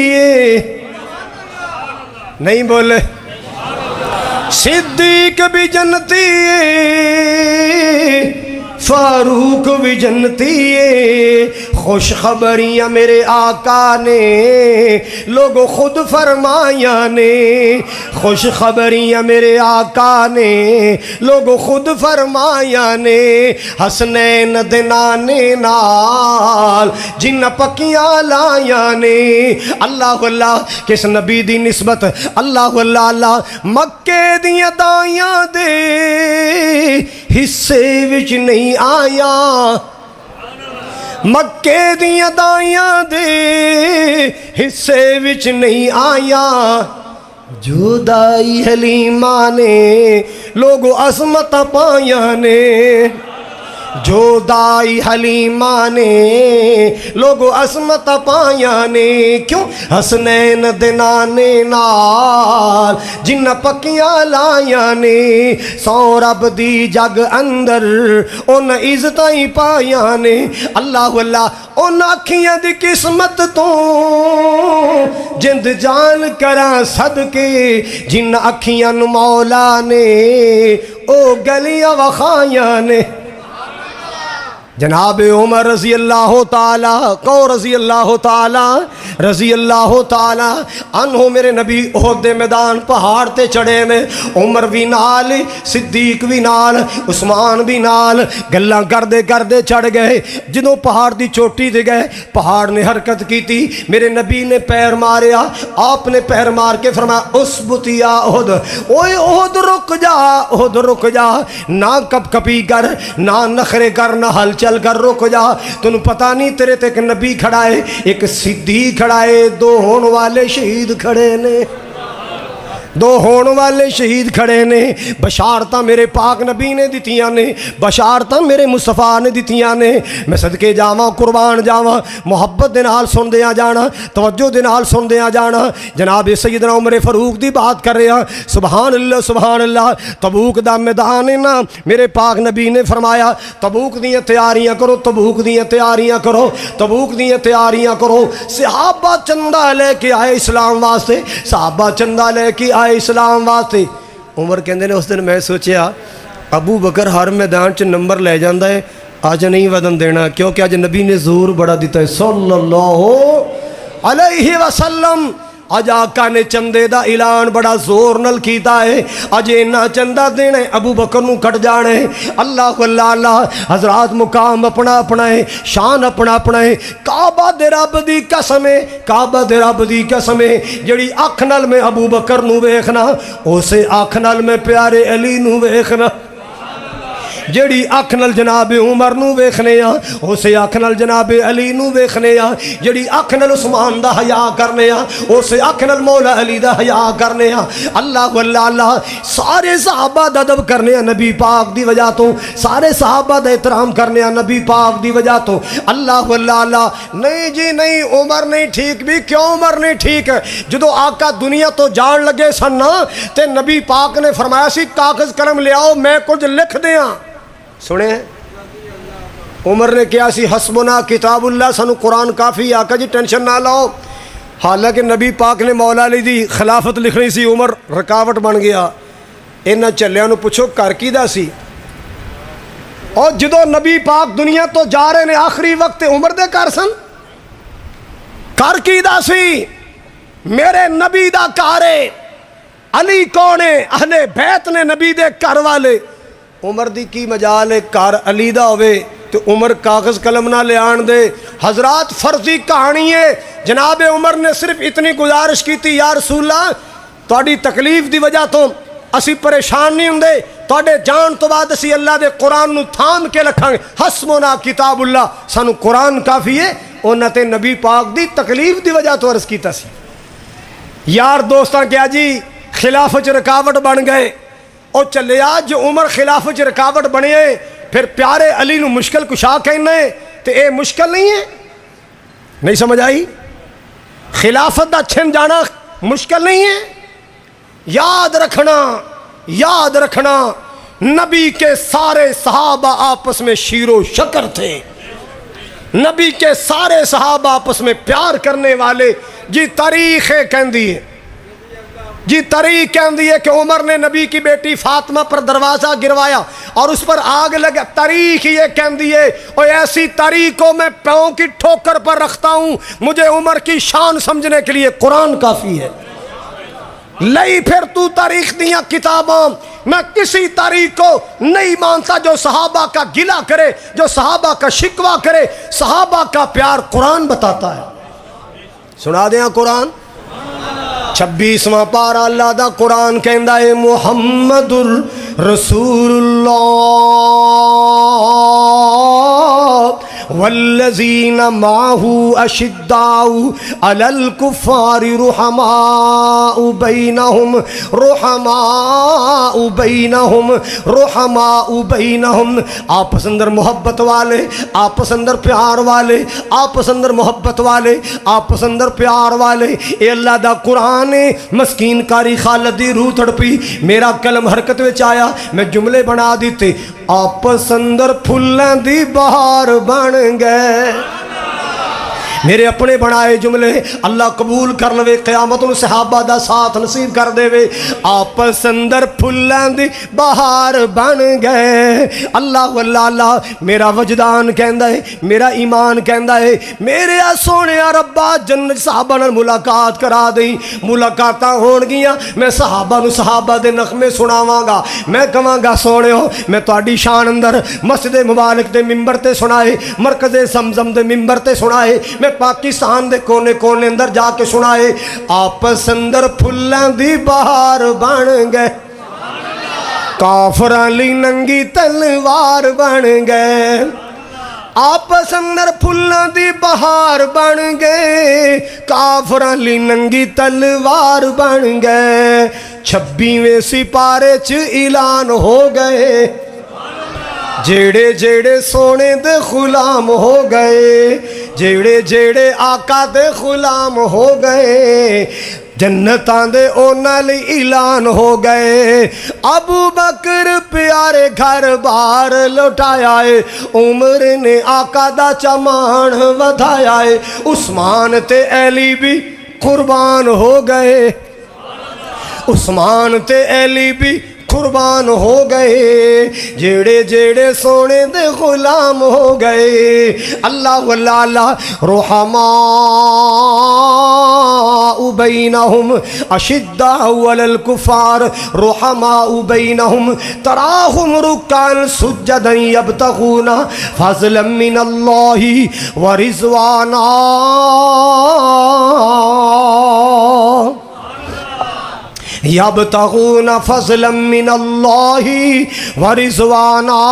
نہیں بولے، صدیق بھی جنتی فاروق بھی جنتی، خوشخبریاں میرے آقا نے لوگ خود فرمایا نے، خوشخبریاں میرے آقا نے لوگ خود فرمایا نے، حسنین دے نانے نال جن پکیاں لائیاں نے۔ اللہ اللہ، کس نبی دی نسبت، اللہ اللہ اللہ، مکے دیاں دائیاں دے حصے وچ نہیں آیا، مکے دیاں دائیاں دے حصے وچ نہیں آیا، جو دائی حلیمہ نے لوگ عظمت پائیاں نے، جو دائی حلیمہ نے لوگ عظمت پائیاں نے، کیوں؟ حسنین دے نانے نال جن پکیاں لائیاں نے، سو رب دی جگ اندر ان عزتاں پائیاں نے۔ اللہ اللہ، ان اکھیاں دی قسمت تو جند جان کراں صدقے، جن اکھیاں مولا نے او گلیاں وخائیاں نے۔ جناب عمر رضی اللہ تعالی کو رضی اللہ تعالی عنہ، میرے نبی احد دے میدان پہاڑ تے چڑھے نے، عمر بھی نال، صدیق بھی نال، عثمان بھی نال، گلاں کردے کردے چڑھ گئے۔ جدوں پہاڑ دی چوٹی تے گئے، پہاڑ نے حرکت کی تھی، میرے نبی نے پیر ماریا، آپ نے پیر مار کے فرمایا اسبت یا احد، اوے احد رک جا، احد رک جا، نہ کپ کپی کر، نہ نخرے کر، نہ ہل چل گل کر رک جا تینوں پتہ نہیں تیرے تے ایک نبی کھڑا ہے ایک صدیق کھڑا ہے دو ہون والے شہید کھڑے نے دو ہون والے شہید کھڑے نے بشارتاں میرے پاک نبی نے دتیاں نے بشارتاں میرے مصطفیٰ نے دتیاں نے میں صدقے جاواں قربان جاواں محبت دے نال سن دیاں جانا توجہ دے نال سن دیاں جانا جناب سیدنا عمر فاروق دی بات کر رہا سبحان اللہ تبوک دا میدان ہے نا میرے پاک نبی نے فرمایا تبوک دیاں تیاریاں کرو تبوک دیاں تیاریاں کرو تبوک دیاں تیاریاں کرو صحابہ چندہ لے کے آئے اسلام واسطے صحابہ چندہ لے کے آئے اسلام واسطے عمر کہندے نے اس دن میں سوچیا ابو بکر ہر میدان چ نمبر لے جاندہ ہے آج نہیں ودن دینا کیونکہ آج نبی نے زور بڑا دیتا ہے صلی اللہ علیہ وسلم آج آقا نے چندے دا اعلان بڑا زور نل کیتا ہے آج اینا چندہ دینا ہے ابو بکر نو کٹ جانے اللہ حضرات مقام اپنا اپنا ہے شان اپنا اپنا ہے کعبہ دے رب دی قسم ہے کعبہ دے رب دی قسم ہے جڑی اکھ نال میں ابو بکر نو ویکھنا اسے اکھ نال میں پیارے علی نو ویکھنا جیڑی اکھ نال جناب عمر نو ویکھنے آ اسے اکھ نال جناب علی نو ویکھنے آ جیڑی اکھ نال عثمان دا حیا کرنے آ اسے اکھ نال مولا علی دا حیا کرنے آ اللہ سارے صحابہ دا ادب کرنے آ نبی پاک دی وجہ تو سارے صحابہ دا احترام کرنے آ نبی پاک دی وجہ تو اللہ نہیں جی نہیں عمر نہیں ٹھیک بھی کیوں عمر نہیں ٹھیک جدو آقا دنیا تو جان لگے سن نا تے نبی پاک نے فرمایا سی کاغذ قلم لے آؤ میں کچھ لکھ دیاں سنیں عمر نے کیا سی حسبنا کتاب اللہ سنو قرآن کافی آقا جی ٹینشن نہ لاؤ حالانکہ نبی پاک نے مولا علی دی خلافت لکھنی سی عمر رکاوٹ بن گیا انہاں چلیاں نو پوچھو کر کی دا سی اور جدو نبی پاک دنیا تو جا رہے نے آخری وقت عمر دے کر سن کر کی دا سی میرے نبی دا کارے علی کونے اہل بیت نے نبی دے کر والے عمر دی کی مجال ہے کار علی دا ہوئے تو عمر کاغذ قلم نہ لے آن دے حضرات فرضی کہانی ہے جناب عمر نے صرف اتنی گزارش کی تھی یا رسول اللہ تواڈی تکلیف دی وجہ تو اسی پریشان نہیں ہوندے تواڈے جان تو بعد اسی اللہ دے قرآن نو تھام کے رکھاں گے حسبنا کتاب اللہ سانو قرآن کافی ہے انہاں تے نبی پاک دی تکلیف دی وجہ تو عرض کیتا سی یار دوستاں کیا جی خلافت رکاوٹ بن گئے اور چلے آج جو عمر خلافت رکاوٹ بنے ہیں پھر پیارے علی نو مشکل کشا کہنا ہے تو اے مشکل نہیں ہے نہیں سمجھ آئی خلافت دا چھن جانا مشکل نہیں ہے یاد رکھنا نبی کے سارے صحابہ آپس میں شیر و شکر تھے نبی کے سارے صحابہ آپس میں پیار کرنے والے جی تاریخ کہندی ہے جی تاریخ کہندی ہے کہ عمر نے نبی کی بیٹی فاطمہ پر دروازہ گروایا اور اس پر آگ لگا تاریخ یہ کہندی ہے اور ایسی تاریخ کو میں پاؤں کی ٹھوکر پر رکھتا ہوں مجھے عمر کی شان سمجھنے کے لیے قرآن کافی ہے لئی پھر تو تاریخ دیاں کتاباں میں کسی تاریخ کو نہیں مانتا جو صحابہ کا گلہ کرے جو صحابہ کا شکوہ کرے صحابہ کا پیار قرآن بتاتا ہے سنا دیں قرآن 26واں پارہ اللہ دا قرآن کہندا ہے محمد الرسول اللہ والذین معه اشداء علی الکفار رحماء بینہم آپس اندر محبت والے آپس اندر پیار والے آپس اندر محبت والے آپس اندر پیار والے اے اللہ دا قرآن مسکین کاری خالد دی روح تڑپی میرا قلم حرکت وچ آیا میں جملے بنا دیتے آپس اندر پھلاں دی بہار بن گئے میرے اپنے بنائے جملے اللہ قبول کر لوے قیامت نو صحابہ دا ساتھ نصیب کر دے وے آپس اندر پھلاں دی بہار بن گئے اللہ میرا وجدان کہندا ہے میرا ایمان کہندا ہے میرے سونے ربا جنت صحابہ نال ملاقات کرا دیں ملاقاتاں ہون گیاں میں صحابہ نو صحابہ دے نغمے سناواں گا میں کہاں گا سونےو میں تہاڈی شان اندر مسجد مبارک دے منبر تے سنائے مرکز زمزم دے منبر تے سنائے میں پاکستان دے کونے کونے اندر جا کے سنائے آپس اندر پھلاں دی بہار بن گئے کافراں لئی ننگی تلوار بن گئے آپس اندر پھلاں دی بہار بن گئے، کافراں لی ننگی تلوار بن گئے، 26ویں سپارے چ اعلان ہو گئے، جیڑے جیڑے سونے دے غلام ہو گئے، جیڑے جیڑے آقا دے غلام ہو گئے، جنتاں دے اونا لی اعلان ہو گئے۔ ابو بکر پیارے گھر بار لوٹایا ہے، عمر نے آقا دا چمان ودھایا ہے، عثمان تے علی بھی قربان ہو گئے، عثمان تے علی بھی قربان ہو گئے، جیڑے جیڑے سونے دے غلام ہو گئے۔ اللہ واللہ رحماء بینہم اشداء علی الکفار رحماء بینہم تراہم رکعا سجدا یبتغون فضلا من اللہ ورضوانا۔ یبتغون فضلا من اللہ ورضوانا۔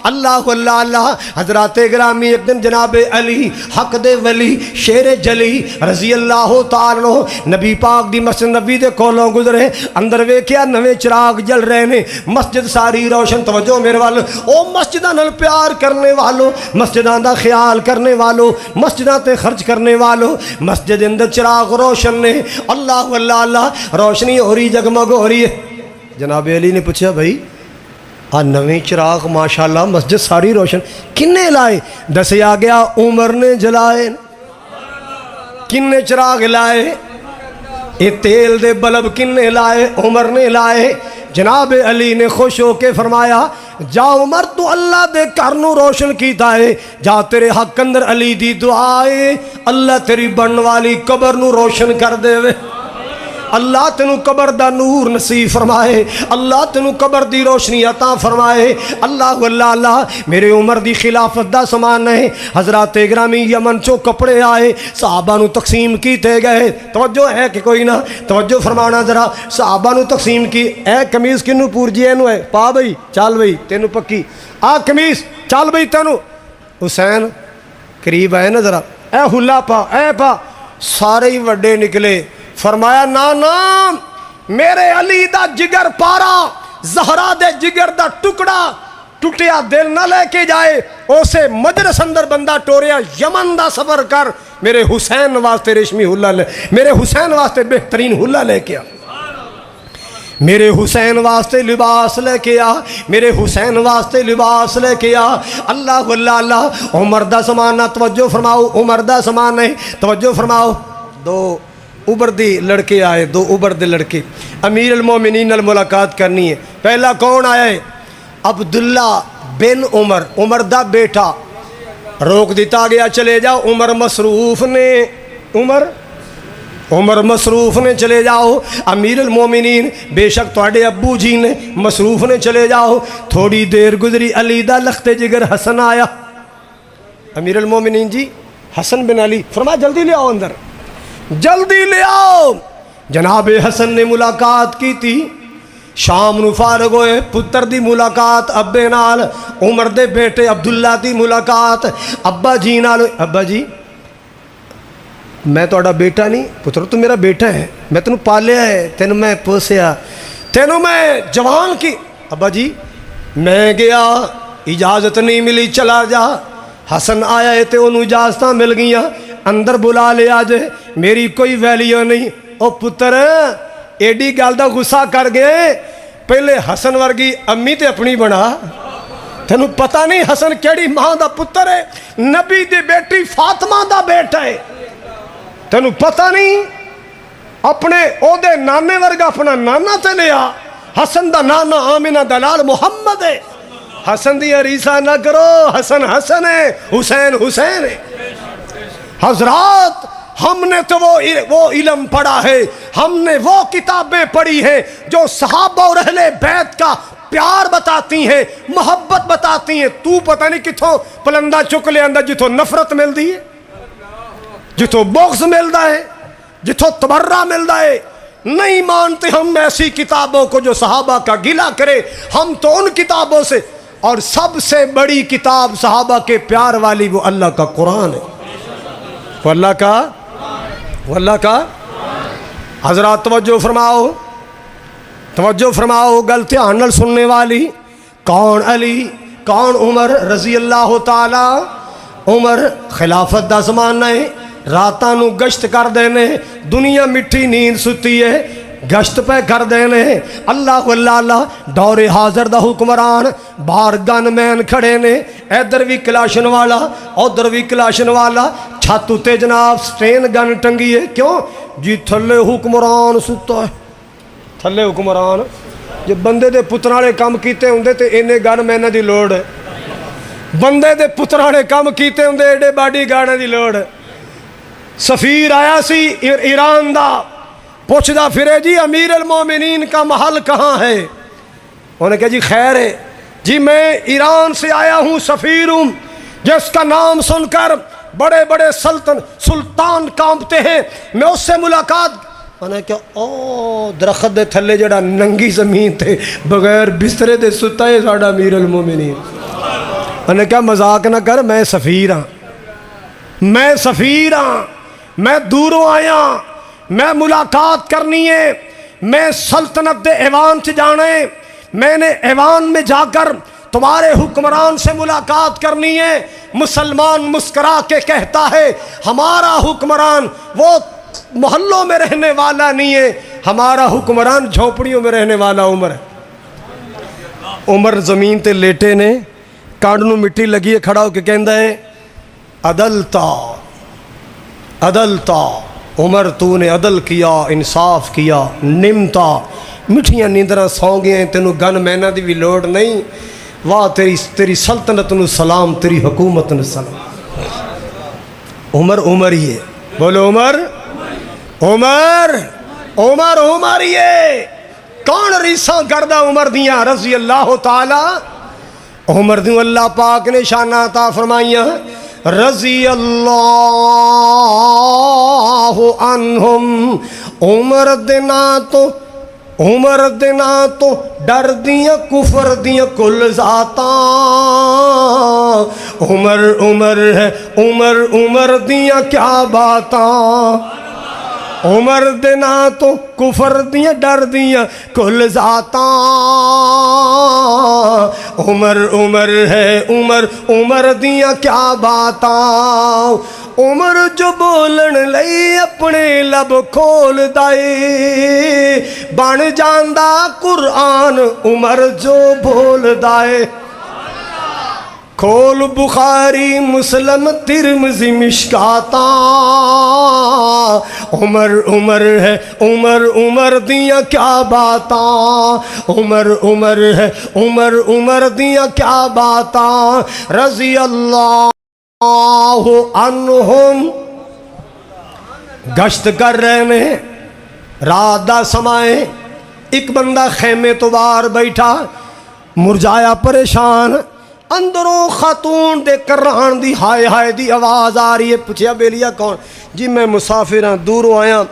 اللہ اللہ حضرات گرامی، ایک دن جناب علی حق دے ولی شیر جلی رضی اللہ تعالیٰ عنہ نبی پاک دی مسجد نبی دے کولوں گزرے، اندر ویکھیا نویں چراغ جل رہے نے، مسجد ساری روشن۔ توجہ میرے وال، او مسجداں نال پیار کرنے والو، مسجداں دا خیال کرنے والو، مسجداں تے خرچ کرنے والو، مسجد اندر چراغ روشن نے، اللہ اللہ روشنی ہو رہی، جگمگ ہو رہی ہے۔ جناب علی نے پوچھا بھائی نویں چراغ ماشاءاللہ مسجد ساری روشن کنے لائے؟ دسیا گیا عمر نے جلائے۔ کنے چراغ لائے؟ یہ تیل دے بلب کنے لائے؟ عمر نے لائے۔ جناب علی نے خوش ہو کے فرمایا جا عمر تو اللہ دے گھر نو روشن کیتا ہے، جا تیرے حق اندر علی دی دعا ہے اللہ تیری بن والی قبر نو روشن کر دے وے، اللہ تینو قبر دا نور نصیب فرمائے، اللہ تینو قبر دی روشنی عطا فرمائے۔ اللہ اللہ میرے عمر دی خلافت دا سامان ہے۔ حضرات گرامی یمن چو کپڑے آئے، صحابہ نو تقسیم کیتے گئے۔ توجہ ہے کہ کوئی نہ؟ توجہ فرمانا ذرا، صحابہ نو تقسیم کی۔ اے قمیض کنو پور جی اینو ہے پا بھئی، چال بھئی تینو پکی آ قمیض، چال بھئی تینو حسین قریب آئے نا ذرا، اے ہلا پا، اے پا، سارے ہی وڈے نکلے۔ فرمایا نا میرے علی دا جگر پارا، زہرا دے جگر دا ٹکڑا ٹوٹیا دل نہ لے کے جائے، اسے مجلس اندر بندہ ٹوریا یمن دا سفر کر، میرے حسین واسطے ریشمی ہلا لے، میرے حسین واسطے بہترین ہلا لے کے آ، میرے حسین واسطے لباس لے کے آ، میرے حسین واسطے لباس لے کے آ۔ اللہ اللہ عمر دا زمانہ، توجہ فرماؤ، عمر دا زمانہ ہے، توجہ فرماؤ۔ دو ابردی لڑکے آئے، دو ابردے لڑکے، امیر المومنین نال ملاقات کرنی ہے۔ پہلا کون آیا ہے؟ عبداللہ بن عمر، عمر دا بیٹا۔ روک دیتا گیا چلے جاؤ، عمر مصروف نے، عمر مصروف نے، چلے جاؤ۔ امیر المومنین بے شک تواڈے ابو جی نے مصروف نے، چلے جاؤ۔ تھوڑی دیر گزری، علی دا لخت جگر حسن آیا۔ امیر المومنین جی حسن بن علی، فرمایا جلدی لے آؤ اندر، جلدی لے آؤ۔ جناب حسن نے ملاقات کی تھی، شام نو فارغ ہوئے، پتر دی ملاقات ابے نال، عمر دے بیٹے عبداللہ دی ملاقات ابا جی نال۔ ابا جی میں تہاڈا بیٹا نہیں، پتر تو میرا بیٹا ہے، میں تینوں پالیا ہے، تینوں میں پوسیا، تینوں میں جوان کی۔ ابا جی میں گیا، اجازت نہیں ملی، چلا جا۔ حسن آیا ہے تے انہوں اجازتاں مل گئیاں، اندر بلا لے آج، میری کوئی ویلیو نہیں۔ او پتر ایڈی گل دا غصہ کر گئے، پہلے حسن ورگی امی تے اپنی بنا، تینوں پتہ نہیں حسن کیڑی ماں دا پتر ہے، نبی دی بیٹی فاطمہ دا بیٹا ہے، تینوں پتہ نہیں؟ اپنے او دے نانے ورگا اپنا نانا تے لیا۔ حسن دا نانا آمینہ دلال محمد ہے۔ حسن دی عریسہ نہ کرو، حسن حسن ہے، حسین حسین ہے۔ حضرات ہم نے تو وہ علم پڑھا ہے، ہم نے وہ کتابیں پڑھی ہیں جو صحابہ اور اہل بیت کا پیار بتاتی ہیں، محبت بتاتی ہیں۔ تو پتہ نہیں کتھوں پلندہ چک لے اندر، جتھوں نفرت مل دی ہے، جتھوں بغض ملتا ہے، جتھوں تبرہ ملتا ہے۔ نہیں مانتے ہم ایسی کتابوں کو جو صحابہ کا گلہ کرے، ہم تو ان کتابوں سے اور سب سے بڑی کتاب صحابہ کے پیار والی وہ اللہ کا قرآن ہے، وہ اللہ کا حضرات توجہ فرماؤ، توجہ فرماؤ، گل دھیان نال سننے والی۔ کون علی، کون عمر رضی اللہ تعالی۔ عمر خلافت دا زمانہ ہے، راتاں نو گشت کر دینے، دنیا مٹھی نیند ستی ہے، گشت پہ کر دینے، اللہ اللہ دور حاضر دا حکمران، باہر گن مین کھڑے نے، ادھر بھی کلاشن والا ادھر بھی کلاشن والا، چھت تے جناب سٹین گن ٹنگی ہے، کیوں جی تھلے حکمران ستا ہے، تھلے حکمران۔ جب بندے دے پتراں نے کام کیتے ہوندے تے اینے گن میناں دی لوڑ ہے، بندے دے پتراں نے کام کیتے ہوندے ایڈے باڈی گاڑاں دی لوڑ ہے۔ سفیر آیا سی ایران دا، پوچھدا پھرے جی امیر المومنین کا محل کہاں ہے؟ انہوں نے کہا جی خیر ہے جی، میں ایران سے آیا ہوں، سفیر ہوں، جس کا نام سن کر بڑے بڑے سلطان کانپتے ہیں، میں اس سے ملاقات۔ انہوں نے کہا او درخت دے تھلے جڑا ننگی زمین تے بغیر بسترے دے ستا ہے ساڈا امیر المومنین۔ انہوں نے کہا مذاق نہ کر، میں سفیر ہاں، میں سفیر ہاں، میں دوروں آیا، میں ملاقات کرنی ہے، میں سلطنت دے ایوان سے جانا ہے، میں نے ایوان میں جا کر تمہارے حکمران سے ملاقات کرنی ہے۔ مسلمان مسکرا کے کہتا ہے ہمارا حکمران وہ محلوں میں رہنے والا نہیں ہے، ہمارا حکمران جھونپڑیوں میں رہنے والا عمر ہے۔ عمر زمین تے لیٹے نے، کانڈ نو مٹی لگی ہے، کھڑا ہو کے کہندا ہے عدلتا عدلتا، عمر تو نے عدل کیا، انصاف کیا، نمتا، مٹھیاں نیندراں سو گئے، تینوں گن مینا دی بھی لوڑ نہیں، واہ تیری سلطنت نو سلام، تیری حکومت نو سلام۔ عمر عمر ہی ہے، بولو عمر عمر عمر عمر ہی ہے۔ کون ریساں کردہ عمر دیاں رضی اللہ تعالی، عمر دیوں اللہ پاک نے شانہ عطا فرمائیاں، رضی اللہ عنہم۔ عمر دینا تو ڈر دیاں کفر دیاں کل ذاتاں، عمر عمر ہے عمر دیاں کیا باتاں، عمر دینا تو کفر دیاں ڈر دیاں کل ذاتاں، عمر ہے عمر دیاں کیا باتاں، عمر جو بولن لئی اپنے لب کھول دائے، بن جاندا قرآن عمر جو بول دائے، کھول بخاری مسلم ترمذی مشکاتاں، عمر ہے عمر دیاں کیا باتاں، عمر ہے عمر دیاں کیا باتاں، رضی اللہ عنہم۔ گشت کر رہے نے، رات دا سمائے، ایک بندہ خیمے تو باہر بیٹھا، مرجایا پریشان، اندروں خاتون دے کران دی ہائے ہائے دی آواز آ رہی ہے۔ پوچھیا بیلیا کون؟ جی میں مسافر ہاں، دوروں آیا،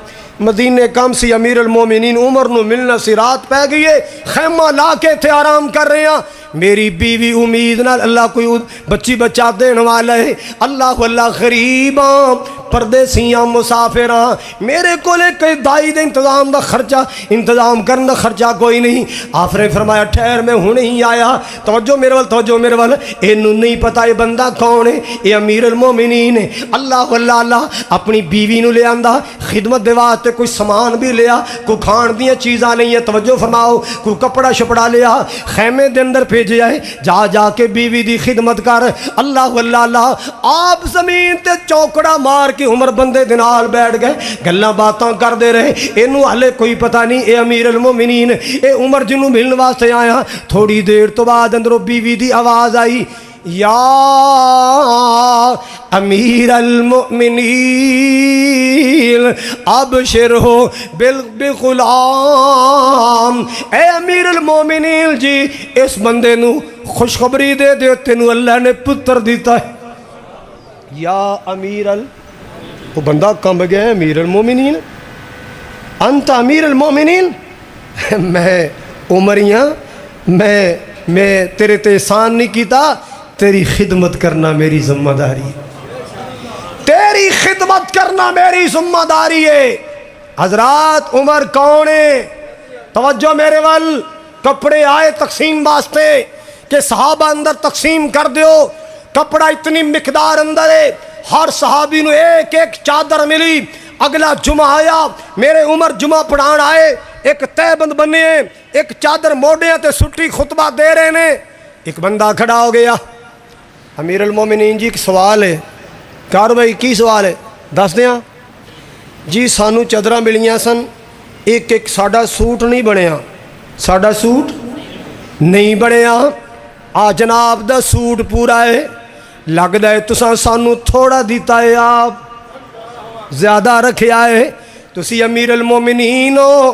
مدینے کم سی، امیر المومنین عمر نو ملنا سی، رات پہ گئی ہے، خیمہ لا کے تھے آرام کر رہے ہیں، میری بیوی امید نال اللہ کوئی بچی بچہ دین والا ہے، اللہ غریباں پردیسیاں مسافراں، میرے کولے کوئی دائی دے انتظام کرن دا خرچہ کوئی نہیں۔ آپ نے فرمایا ٹھہر میں ہوں نہیں آیا، توجہ میرے وال، اینو نہیں پتا یہ بندہ کون ہے، یہ امیر المومنین ہے۔ اللہ اپنی بیوی نو لے آندا، خدمت دے واسطے کوئی سامان بھی لیا، کوئی کھان دیاں چیزاں نہیں ہے، توجہ فرماؤ، کوئی کپڑا شپڑا لیا، خیمے دے اندر بھیج جائے، جا کے بیوی دی خدمت کر۔ اللہ آپ زمین تے چوکڑا مار کے عمر بندے دے نال بیٹھ گئے، گلاں باتاں کر دے رہے، اینو ہلے کوئی پتہ نہیں اے امیر المومنین، اے عمر جنوں ملن واسطے آیا۔ تھوڑی دیر تو بعد اندروں بیوی دی آواز آئی، یا امیر المؤمنین ابشر ہو بغلام، اے امیر المؤمنین جی اس بندے نو خوشخبری دے دے، تینو اللہ نے پتر دیتا ہے۔ یا امیر وہ بندہ کم گیا ہے، امیر المؤمنین انت امیر المؤمنین، میں عمریاں، میں میں تیرے تے احسان نہیں کیتا، تیری خدمت کرنا میری ذمہ داری ہے، تیری خدمت کرنا میری ذمہ داری ہے۔ حضرات عمر کون ہے؟ توجہ میرے ول، کپڑے آئے تقسیم واسطے کہ صحابہ اندر تقسیم کر دیو، کپڑا اتنی مقدار اندر ہے، ہر صحابی نو ایک ایک چادر ملی۔ اگلا جمعہ آیا، میرے عمر جمعہ پڑھان آئے، ایک تہ بند بنے ہیں، ایک چادر موڑے تے سٹی خطبہ دے رہے نے۔ ایک بندہ کھڑا ہو گیا، امیر المومنین جی ایک سوال ہے۔ کار بھائی کی سوال ہے؟ دس دیاں جی۔ سانو چادراں ملیاں سن، ایک ایک ساڈا سوٹ نہیں بنیا، ساڈا سوٹ نہیں بنیا، آ جناب دا سوٹ پورا ہے، لگدا ہے تساں سانو تھوڑا دیتا ہے، آپ زیادہ رکھیا ہے۔ تسی امیر المومنین ہو،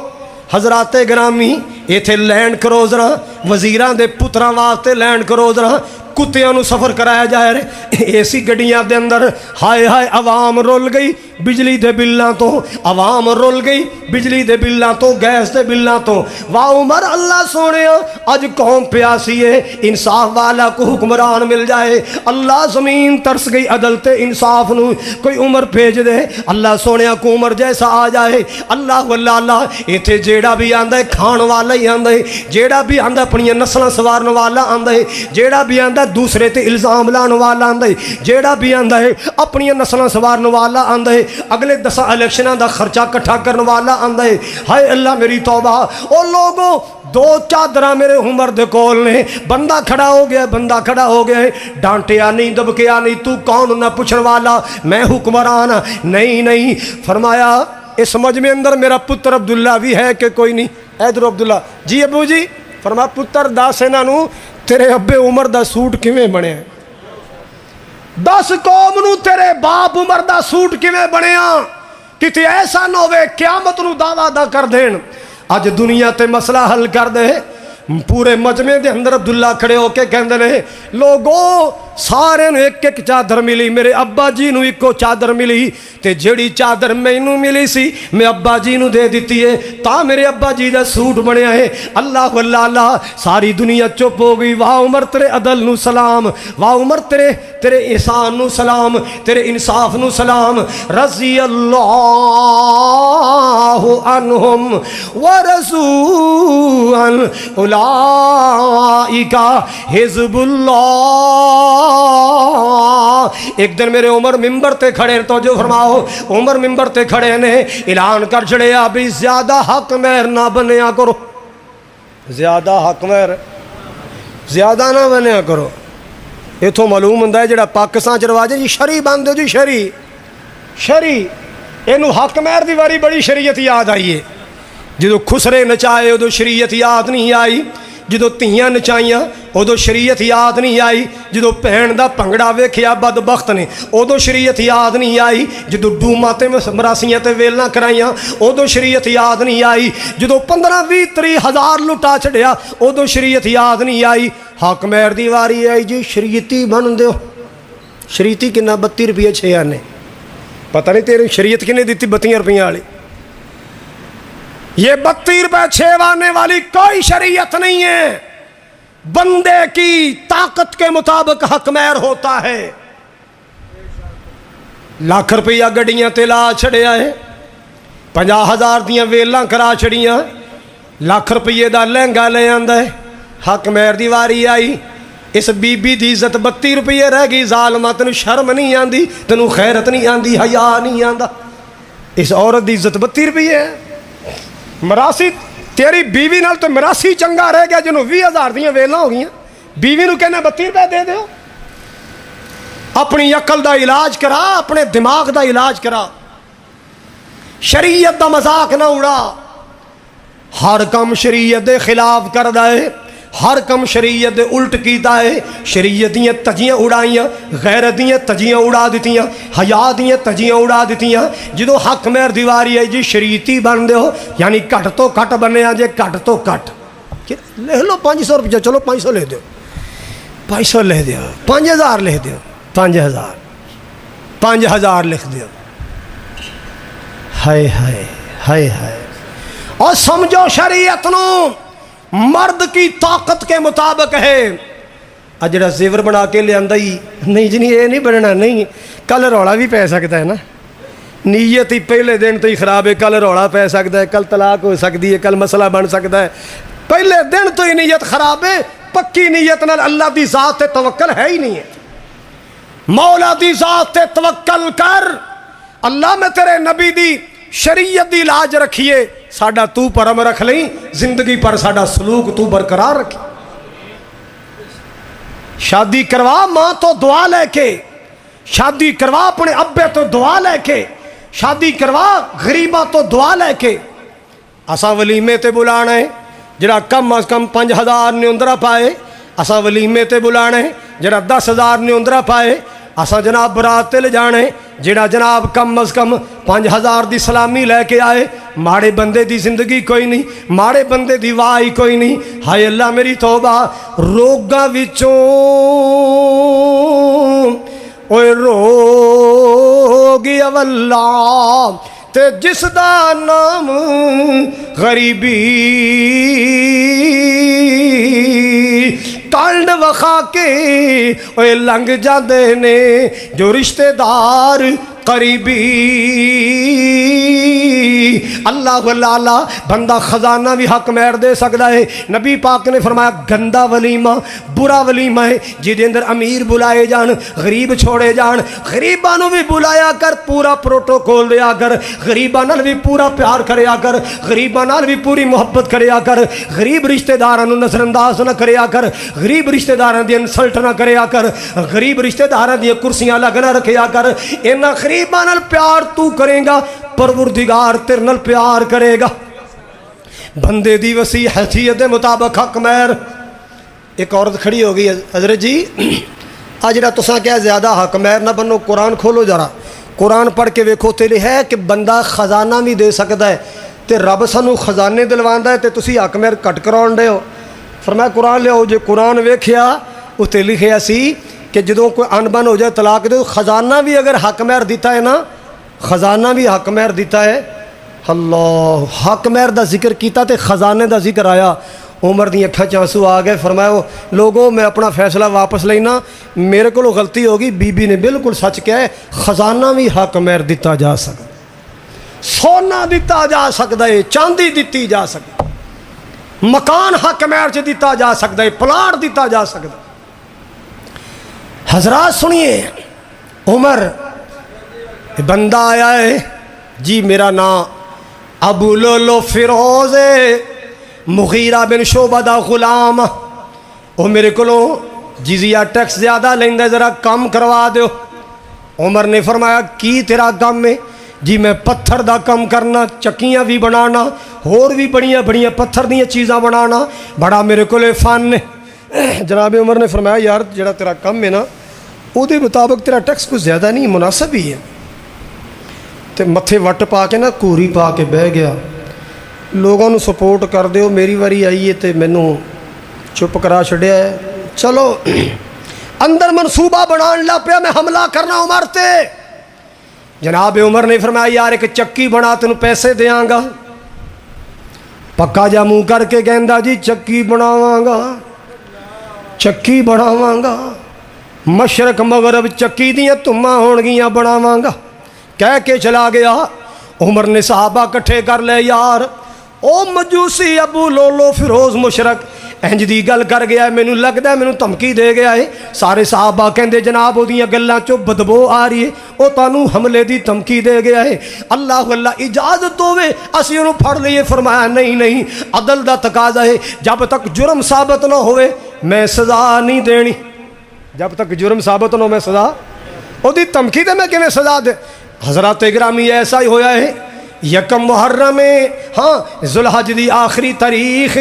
حضرات گرامی، ایتھے لینڈ کروزراں وزیراں دے پتراں واسطے لینڈ کروزراں کتیاں نو سفر کرایا جائے رہے، ایسی گڈیاں دے اندر۔ ہائے ہائے عوام رول گئی بجلی دے بلاں تو، عوام رول گئی بجلی دے بلاں تو، گیس دے بلاں تو۔ واہ عمر اللہ سونے اج قوم پیاسی ہے، انصاف والا کو حکمران مل جائے۔ اللہ زمین ترس گئی عدل تے انصاف نو، کوئی عمر بھیج دے، اللہ سونے کو عمر جیسا آ جائے۔ اللہ واللہ اللہ ایتھے جیڑا بھی آندا ہے کھان والا ہی آندا ہے، جیڑا بھی آندا اپنی نسلاں سوارن والا آندا ہے، جیڑا بھی آندا دوسرے تے الزام لان والا آندا ہے، جیڑا بھی آندا ہے اپنی نسلاں سوارن والا آندا ہے، اگلے 10 الیکشناں دا خرچہ کٹھا کرن والا آندا ہے۔ ہائے اللہ میری توبہ، او لوگوں دو چادراں میرے عمر دے کول نے، بندہ کھڑا ہو گیا، بندہ کھڑا ہو گیا، ڈانٹیا نہیں دبکیا نہیں، تو کون نہ پوچھن والا، میں حکمران نہیں نہیں۔ فرمایا اس مجمع اندر میرا پتر عبداللہ بھی ہے کہ کوئی نہیں؟ ادھر عبداللہ جی ابو جی۔ فرمایا پتر دس انہاں نو تیرے ابے عمر دا سوٹ کیویں بنیا؟ دس قوم نو تیرے باپ عمر دا سوٹ کیویں بنیا؟ کتے ایسا نہ ہوئے قیامت نو دعویٰ دا کر دین اج دنیا تے مسئلہ حل کر دے۔ پورے مجمع دے اندر عبداللہ کھڑے ہو کے کہندے نے لوگوں سارے نو ایک ایک چادر ملی، میرے ابا جی نو ایکو چادر ملی، تے جیڑی چادر مینوں ملی سی میں ابا جی نو دے دیتی ہے، تا میرے ابا جی دا سوٹ بنیا ہے۔ اللہ واللہ اللہ، ساری دنیا چپ ہو گئی۔ واہ عمر تیرے عدل نو سلام، واہ عمر تیرے احسان نو سلام، تیرے انصاف نو سلام۔ رضی اللہ عنہم ورضوا عنہ اولئک حزب اللہ۔ ایک دن میرے عمر ممبر تے کھڑے، تو جو فرماؤ عمر ممبر تے کھڑے نے اعلان کر چھڑے ابھی زیادہ حق مہر نہ بنیا کرو، زیادہ حق مہر زیادہ نہ بنیا کرو۔ اتوں معلوم ہوتا ہے جڑا پاکستان چ رواج ہے جی شری بن دو جی، شری اینو حق مہر دی واری بڑی شریعت یاد آئی ہے۔ جدو خسرے نچائے ادو شریعت یاد نہیں آئی، جدو تیاں نچائیاں ادو شریعت یاد نہیں آئی، جدو بہن دا بھنگڑا ویکھیا بدبخت نے ادو شریعت یاد نہیں آئی، جدو ڈوما تے مراسیاں تے ویلنا کرائیاں ادو شریعت یاد نہیں آئی، جدو 15-20-30 ہزار لٹا چھڑیا ادو شریعت یاد نہیں آئی۔ حق مہر دی واری آئی جی شریعتی بن دیو۔ شریعتی کنا 32 روپیے 6 آنے، پتہ نہیں تیری شریعت کنے دیتی 32 روپیے والی؟ یہ 32 روپے 6 آنے والی کوئی شریعت نہیں ہے۔ بندے کی طاقت کے مطابق حق مہر ہوتا ہے۔ لاکھ روپیہ گڈیاں تے لا چھڑیا ہے، 50,000 دیاں ویلاں کرا چھڑیاں، لاکھ روپیے دا لہنگا لے آندا ہے۔ حق مہر دی واری آئی، اس بی بی دی عزت 32 روپیے رہ گئی۔ ظالمہ تینوں شرم نہیں آندی، تینوں خیرت نہیں آندی، حیا نہیں آندا، اس عورت دی عزت 32 روپیے ہے۔ مراسی تیری بیوی نال تو مراسی چنگا رہ گیا جنہوں 20,000 دیاں ویلاں ہو گئیاں، بیوی نو کہنا 32 روپے دے دیو۔ اپنی عقل دا علاج کرا، اپنے دماغ دا علاج کرا، شریعت دا مذاق نہ اڑا۔ ہر کم شریعت دے خلاف کردہ ہے، ہر کم شریعت دے الٹ کیتا ہے۔ شریعت دیاں تجیاں اڑائیاں، غیرت دیاں تجیاں اڑا دیتیاں، حیا دیاں تجیاں اڑا دیتیاں۔ جدو حق مہر دیواری ہے جی شریعتی بن دے ہو، یعنی کٹ تو کٹ بنے آ جے، کٹ تو کٹ لے لو 500 روپیہ، چلو 500 لے دیو، 500 لے دیو، 5,000 لکھ دیو، 5,000 لکھ دیو۔ ہائے ہائے ہائے ہائے۔ اور سمجھو شریعت نو مرد کی طاقت کے مطابق ہے. جڑا زیور بنا کے لیا ہی نہیں جی یہ نہیں بننا, نہیں کل رولا بھی پی سکتا ہے نا, نیت ہی پہلے دن تو ہی خراب ہے, کل رولا پی سکتا ہے, کل طلاق ہو سکتی ہے, کل مسئلہ بن سکتا ہے, پہلے دن تو ہی نیت خراب ہے. پکی نیت نال اللہ دی ذات تے توکل ہے ہی نہیں ہے. مولا دی ذات تے توکل کر, اللہ میں تیرے نبی دی شریعت دی لاج رکھیے, ساڈا تو پرم رکھ لیں, زندگی پر ساڈا سلوک تو برقرار رکھی. شادی کروا ماں تو دعا لے کے, شادی کروا اپنے ابے تو دعا لے کے, شادی کروا غریبہ تو دعا لے کے. اساں ولیمے تے بلانا ہے جڑا کم از کم 5000 نیوندرا پائے, اساں ولیمے تے بلانا ہے جڑا 10,000 نیوندرا پائے. اساں جناب برات تے لے جانے جڑا جناب کم از کم 5000 دی سلامی لے کے آئے. ماڑے بندے دی زندگی کوئی نہیں, ماڑے بندے دی وائی کوئی نہیں. ہائے اللہ میری توبہ, روگاں وچوں اوے روگی اولا تے جس دا نام غریبی, ٹانڈ وخا کے اوے لنگ جاندے نے جو رشتہ دار قریبی. اللہ اللہ بندہ خزانہ بھی حق مہر دے سکتا ہے. نبی پاک نے فرمایا گندا ولیمہ برا ولیمہ ہے جہدے اندر امیر بلائے جان, غریب چھوڑے جان. غریباں نو بھی بلایا کر, پورا پروٹوکول دیا کر, غریباں نال بھی پورا پیار کریا کر, غریباں نال بھی پوری محبت کریا کر, غریب رشتہ داراں نو نظر انداز نہ کریا کر, غریب رشتہ داراں دی انسلٹ نہ کریا کر, غریب رشتہ داراں دی کرسیاں لگ نہ رکھیا کر. انہاں غریباں نال پیار تو کرے گا, پروردگار تیرے نال پیار کرے گا. بندے دی وسیع حیثیت دے مطابق حق مہر. ایک عورت کھڑی ہو گئی, حضرت جی جڑا تساں کیا زیادہ حق مہر نہ بنو, قرآن کھولو ذرا, قرآن پڑھ کے ویکھو تے ہے کہ بندہ خزانہ بھی دے سکتا ہے تے رب سانو خزانے دلواندا ہے تے تسی حق مہر کٹ کراون دے ہو. فرمایا قرآن لے آؤ. جے قرآن ویکھیا اتنے لکھیا سی کہ جدوں کوئی ان بن ہو جائے طلاق دے, خزانہ بھی اگر حق مہر دیتا ہے نا, خزانہ بھی حق مہر دیتا ہے. اللہ حق مہر دا ذکر کیتا تے خزانے دا ذکر آیا. عمر دی اکھاں چانسو آ گئے. فرمایا لوگوں میں اپنا فیصلہ واپس لینا, میرے کو غلطی ہوگی. بی بی نے بالکل سچ کہا ہے, خزانہ بھی حق مہر دیتا جا سکتا, سونا دیتا جا سکتا ہے, چاندی دیتی جا سکتی, مکان حق مہر چ دیتا جا سکتا ہے, پلاٹ دیتا جا سکتا. حضرات سنیے, عمر بندہ آیا ہے جی, میرا نام ابو لولو فیروز مغیرہ بن شعبہ دا غلام, وہ میرے کو جزیہ ٹیکس زیادہ لیندہ, ذرا کم کروا دیو. عمر نے فرمایا کی تیرا کم ہے جی؟ میں پتھر دا کم کرنا, چکیاں بھی بنانا, اور بھی بڑیاں بڑیاں پتھر دیاں چیزاں بنانا, بڑا میرے کو فن ہے. جناب عمر نے فرمایا یار جڑا تیرا کم ہے نا او دے مطابق تیرا ٹیکس کچھ زیادہ نہیں, مناسب ہی ہے. تے متھے وٹ پا کے نا کوری پا کے بہ گیا. لوگوں نو سپورٹ کر دیو, میری واری آئی ہے تے مینوں چپ کرا چھڈیا ہے. چلو اندر منصوبہ بنان لا پیا میں حملہ کرنا عمر تے. جناب عمر نے فرمایا یار ایک چکی بنا, تینوں پیسے دیاں گا. پکا جا منہ کر کے کہندا جی چکی بناواں گا, چکی بناواں گا, مشرق مغرب چکی دیاں تماں ہون گیاں بناواں گا. کہہ کے چلا گیا. عمر نے صحابہ کٹھے کر لے, یار او مجوسی ابو لولو فیروز مشرق انج دی گل کر گیا ہے, مینوں لگدا ہے مینوں دھمکی دے گیا ہے. سارے صحابہ کہندے جناب اودیاں گلاں چوں بدبو آ رہی ہے, او تانوں حملے دی دھمکی دے گیا ہے. اللہ اللہ اجازت ہوے اسی اونوں پھڑ لئیے. فرمایا نہیں نہیں, عدل دا تقاضا ہے, جب تک جرم ثابت نہ ہوئے میں سزا نہیں دینی. جب تک جرم ثابت نہ ہو میں سزا, او دی دھمکی تے میں کیویں سزا دے. حضرات گرامی ایسا ہی ہویا ہے. یکم محرم ہاں ذوالحج دی آخری تاریخ,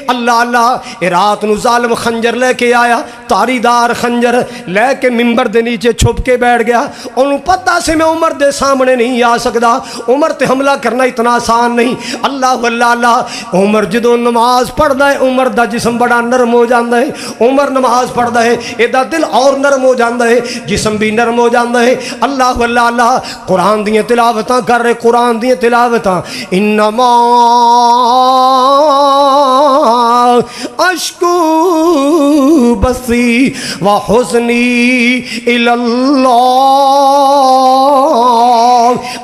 اللہ اللہ رات نو ظالم خنجر لے کے آیا, تاری دار خنجر لے کے ممبر دے نیچے چھپ کے بیٹھ گیا. انہوں پتہ سے میں عمر دے سامنے نہیں آ سکتا, عمر تے حملہ کرنا اتنا آسان نہیں. اللہ اللہ اللہ عمر جدوں نماز پڑھدا ہے عمر دا جسم بڑا نرم ہو جاندا ہے. عمر نماز پڑھدا ہے ایدا دل اور نرم ہو جاندا ہے, جسم بھی نرم ہو جاندا ہے. اللہ اللہ اللہ قرآن دیاں تلاوتاں کر رہے, قرآن دیاں تلاوتاں. انما اشکو بسی و حزنی اللہ۔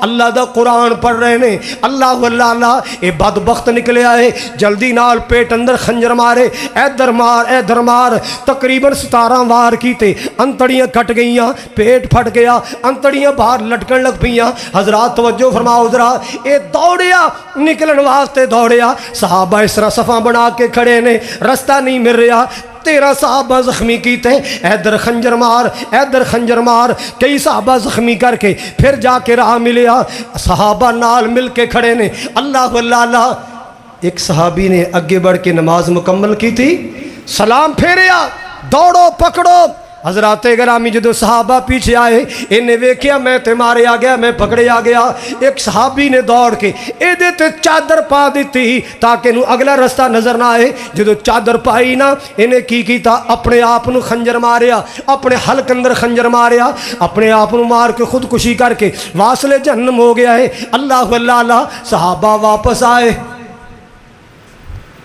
اللہ دا قرآن پڑھ رہے نے، اللہ اللہ اے بدبخت نکلے آئے، جلدی نال پیٹ اندر خنجر مارے، ادھر مار ادھر مار، تقریباً 17 وار کیتے، انتڑیاں کٹ گئیاں، پیٹ پھٹ گیا، انتڑیاں باہر لٹکن لگ پئیاں۔ حضرات توجہ فرماؤ ذرا، اے دوڑیا نکلن واسطے دوڑیا، صحابہ اس طرح صفاں بنا کے کھڑے نے، رستہ نہیں مل رہا، 13 صحابہ زخمی کیتے، ادھر خنجر مار ادھر خنجر مار، کئی صحابہ زخمی کر کے پھر جا کے راہ ملیا، صحابہ نال مل کے کھڑے نے، اللہ اللہ۔ ایک صحابی نے اگے بڑھ کے نماز مکمل کی تھی، سلام پھیریا، دوڑو پکڑو۔ حضرات گرامی جدو صحابہ پیچھے آئے، انہیں ویکھیا میں تے مارے آ گیا، میں پکڑے آ گیا، ایک صحابی نے دوڑ کے اے دیتے چادر پا دیتی تاکہ انہوں اگلا رستہ نظر نہ آئے۔ جدو چادر پائی نا، انہیں کی کیتا، اپنے آپ نو خنجر ماریا، اپنے حلق اندر خنجر ماریا، اپنے آپ نو مار کے خودکشی کر کے واصل جہنم ہو گیا ہے۔ اللہ اللہ۔ صحابہ واپس آئے،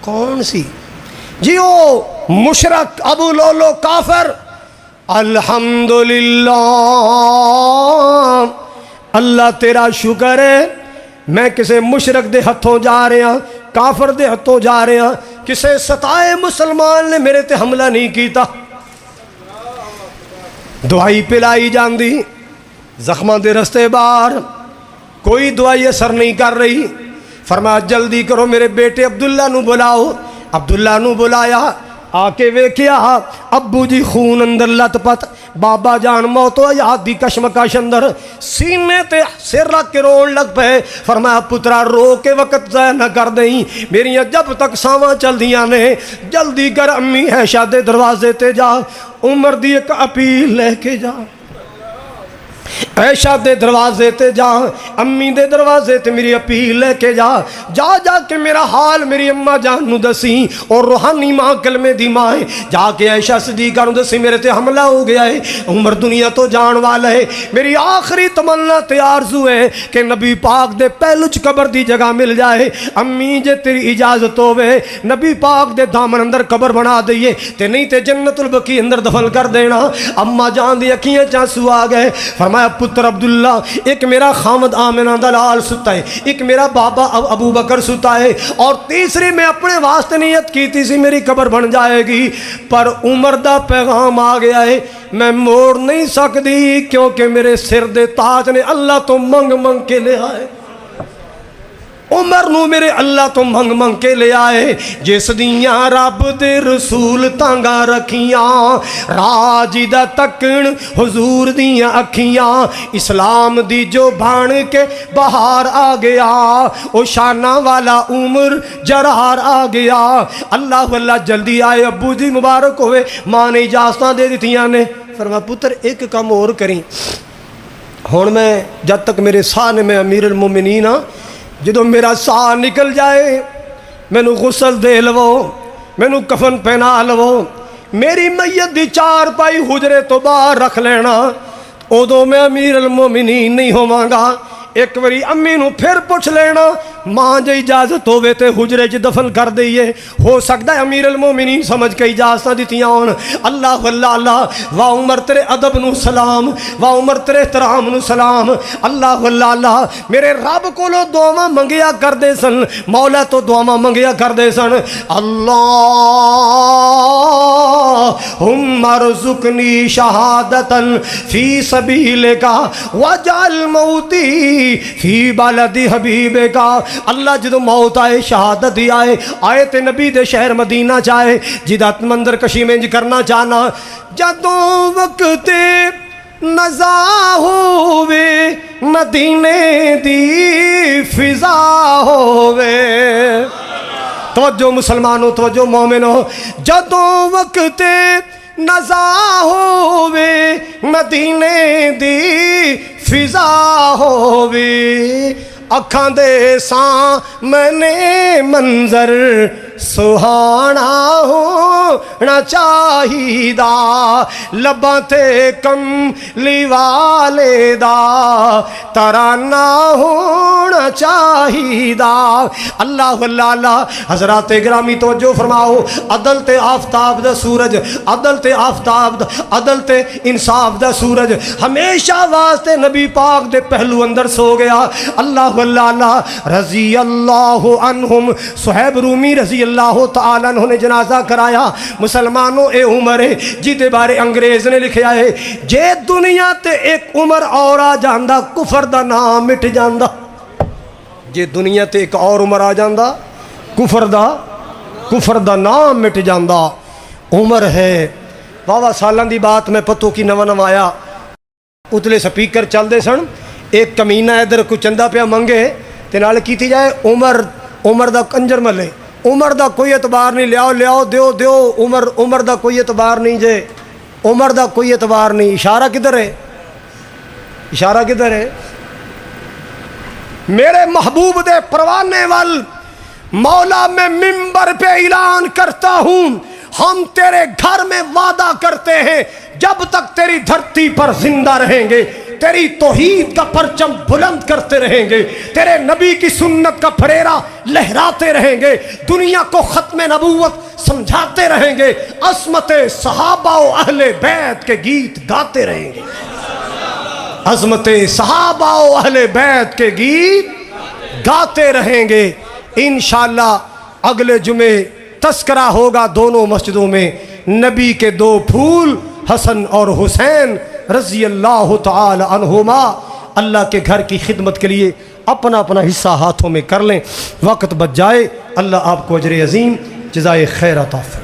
کون سی جی وہ مشرک ابو لولو کافر، الحمدللہ اللہ تیرا شکر ہے، میں کسے مشرک دے ہتھوں جا رہے ہیں، کافر دے ہتھوں جا رہے ہیں، کسے ستائے مسلمان نے میرے تے حملہ نہیں کیتا۔ دعائی پلائی جاندی، زخماں دے رستے باہر، کوئی دعائی اثر نہیں کر رہی، فرمایا جلدی کرو میرے بیٹے عبداللہ نو بلاؤ۔ عبداللہ نو بلایا، آ کے ویکھیا ابو جی خون اندر لت پت، بابا جان موت و حیات دی کشمکش اندر، سینے تے سر رکھ کے رون لگ پے۔ فرمایا پترا رو کے وقت ضائع نہ کر دیں، میریاں جب تک ساواں چل دیاں نے، جلدی کر امی عائشہ دے دروازے تے جا، عمر دی ایک اپیل لے کے جا، عائشہ دے دروازے تے جا، امی دے دروازے تے میری اپیل لے کے جا، جا جا کے میرا حال میری اماں جان نو دسی، اور روحانی ماں کلمے دی ماں ہے، جا کے عائشہ صدیقہ نو دسی میرے تے حملہ ہو گیا ہے، عمر دنیا تو جان والا ہے، میری آخری تمنا تے آرزو ہے کہ نبی پاک دے پہلوچ قبر دی جگہ مل جائے، امی جے تیری اجازت ہوئے نبی پاک دے دامن اندر قبر بنا دئیے تے نہیں تے جنت البقیع اندر دفن کر دینا۔ اماں جان دی اکھیاں چانسو آ گئے، فرمایا پتر عبداللہ، ایک میرا خامد آمنہ دلال ستا ہے، ایک میرا بابا ابو بکر ستا ہے، اور تیسری میں اپنے واسطے نیت کی تھی میری قبر بن جائے گی، پر عمر دا پیغام آ گیا ہے، میں موڑ نہیں سکتی کیونکہ میرے سر دے تاج نے اللہ تو منگ منگ کے لے آئے، عمر نو میرے اللہ تو منگ منگ کے لے آئے، جس دیاں رب دے رسول تانگا رکھیاں، راجی دا تکن حضور دیاں اکھیاں، اسلام دی جو بان کے بہار آ گیا، او شانہ والا عمر جرار آ گیا۔ اللہ اللہ جلدی آئے، ابو جی مبارک ہوئے، ماں نے اجازتاں دے دیتیاں نے، فرمایا پتر ایک کام اور کریں، ہون میں جب تک میرے سانے میں امیر المومنین ہاں، جدو میرا ساہ نکل جائے مینو غسل دے لو، مینو کفن پہنا لو، میری میت دی 4 پائی حجرے تو باہر رکھ لینا، ادو میں امیر المومنین نہیں ہوواں گا، ایک وری امی نو پھر پوچھ لینا، ماں جے اجازت ہوئے تے حجرے چ دفن کر دئیے، ہو سکتا ہے امیر المومنین سمجھ کے اجازتاں دیتیاں ہون۔ اللہ اللہ اللہ، واہ عمر تیرے ادب نو سلام، واہ عمر تیرے احترام نو سلام، اللہ اللہ اللہ۔ میرے رب کولو دعاواں منگیا کر دے سن، مولا تو دعاواں منگیا کر دے سن، اللہم ارزقنی شہادتا فی سبیلک واجعل موتی فی بلد حبیبک۔ اللہ جدو موت آئے، شہادت ہی آئے، آئے تے نبی دے شہر مدینہ چاہے، جدات مندر کشی میں کرنا چاہنا، جدو وقت نزا ہووے مدینے دی فضا ہووے، توجہ مسلمانوں، توجہ مومنوں، جدو وقت نزا ہووے مدینے دی فضا ہووے، اکھاں دے سامنے منظر سہانا ہو ہونا چاہیدا لباں تے کملی والے دا ترانہ ہونا چاہیدا اللہ اللہ حضرات گرامی توجہ فرماؤ عدل تے آفتاب دا سورج عدل تے آفتاب دا عدل تے انصاف دا سورج ہمیشہ واسطے نبی پاک دے پہلو اندر سو گیا اللہ اللہ رضی اللہ عنہم صہیب رومی رضی اللہ تعالیٰ عنہ نے جنازہ کرایا مسلمانوں اے عمر ہے جی دے بارے انگریز نے لکھیا ہے جے دنیا تے ایک عمر اور آ جاندہ کفر دا نام مٹ جاندہ جے دنیا تے ایک اور عمر آ جاندہ کفر دا نام مٹ جاندہ عمر ہے واہ سالان دی بات میں پتوں کی نواں آیا اتلے سپیکر چل دے سن ایک کمینہ ادھر کو چندہ پہ منگے تے نال کیتی جائے عمر دا کنجر ملے عمر دا کوئی اعتبار نہیں لیاؤ دیو عمر دا کوئی اعتبار نہیں جے عمر دا کوئی اعتبار نہیں اشارہ کدھر ہے میرے محبوب دے پروانے وال مولا میں منبر پہ اعلان کرتا ہوں ہم تیرے گھر میں وعدہ کرتے ہیں جب تک تیری دھرتی پر زندہ رہیں گے تیری توحید کا پرچم بلند کرتے رہیں گے تیرے نبی کی سنت کا پھریرا لہراتے رہیں گے دنیا کو ختم نبوت سمجھاتے رہیں گے عظمت صحابہ و اہل بیت کے گیت گاتے رہیں گے عظمت صحابہ و اہل بیت کے گیت گاتے رہیں گے انشاءاللہ اگلے جمعے تذکرہ ہوگا دونوں مسجدوں میں نبی کے دو پھول حسن اور حسین رضی اللہ تعالی عنہما اللہ کے گھر کی خدمت کے لیے اپنا حصہ ہاتھوں میں کر لیں وقت بچ جائے اللہ آپ کو اجر عظیم جزائے خیر عطا فرمائے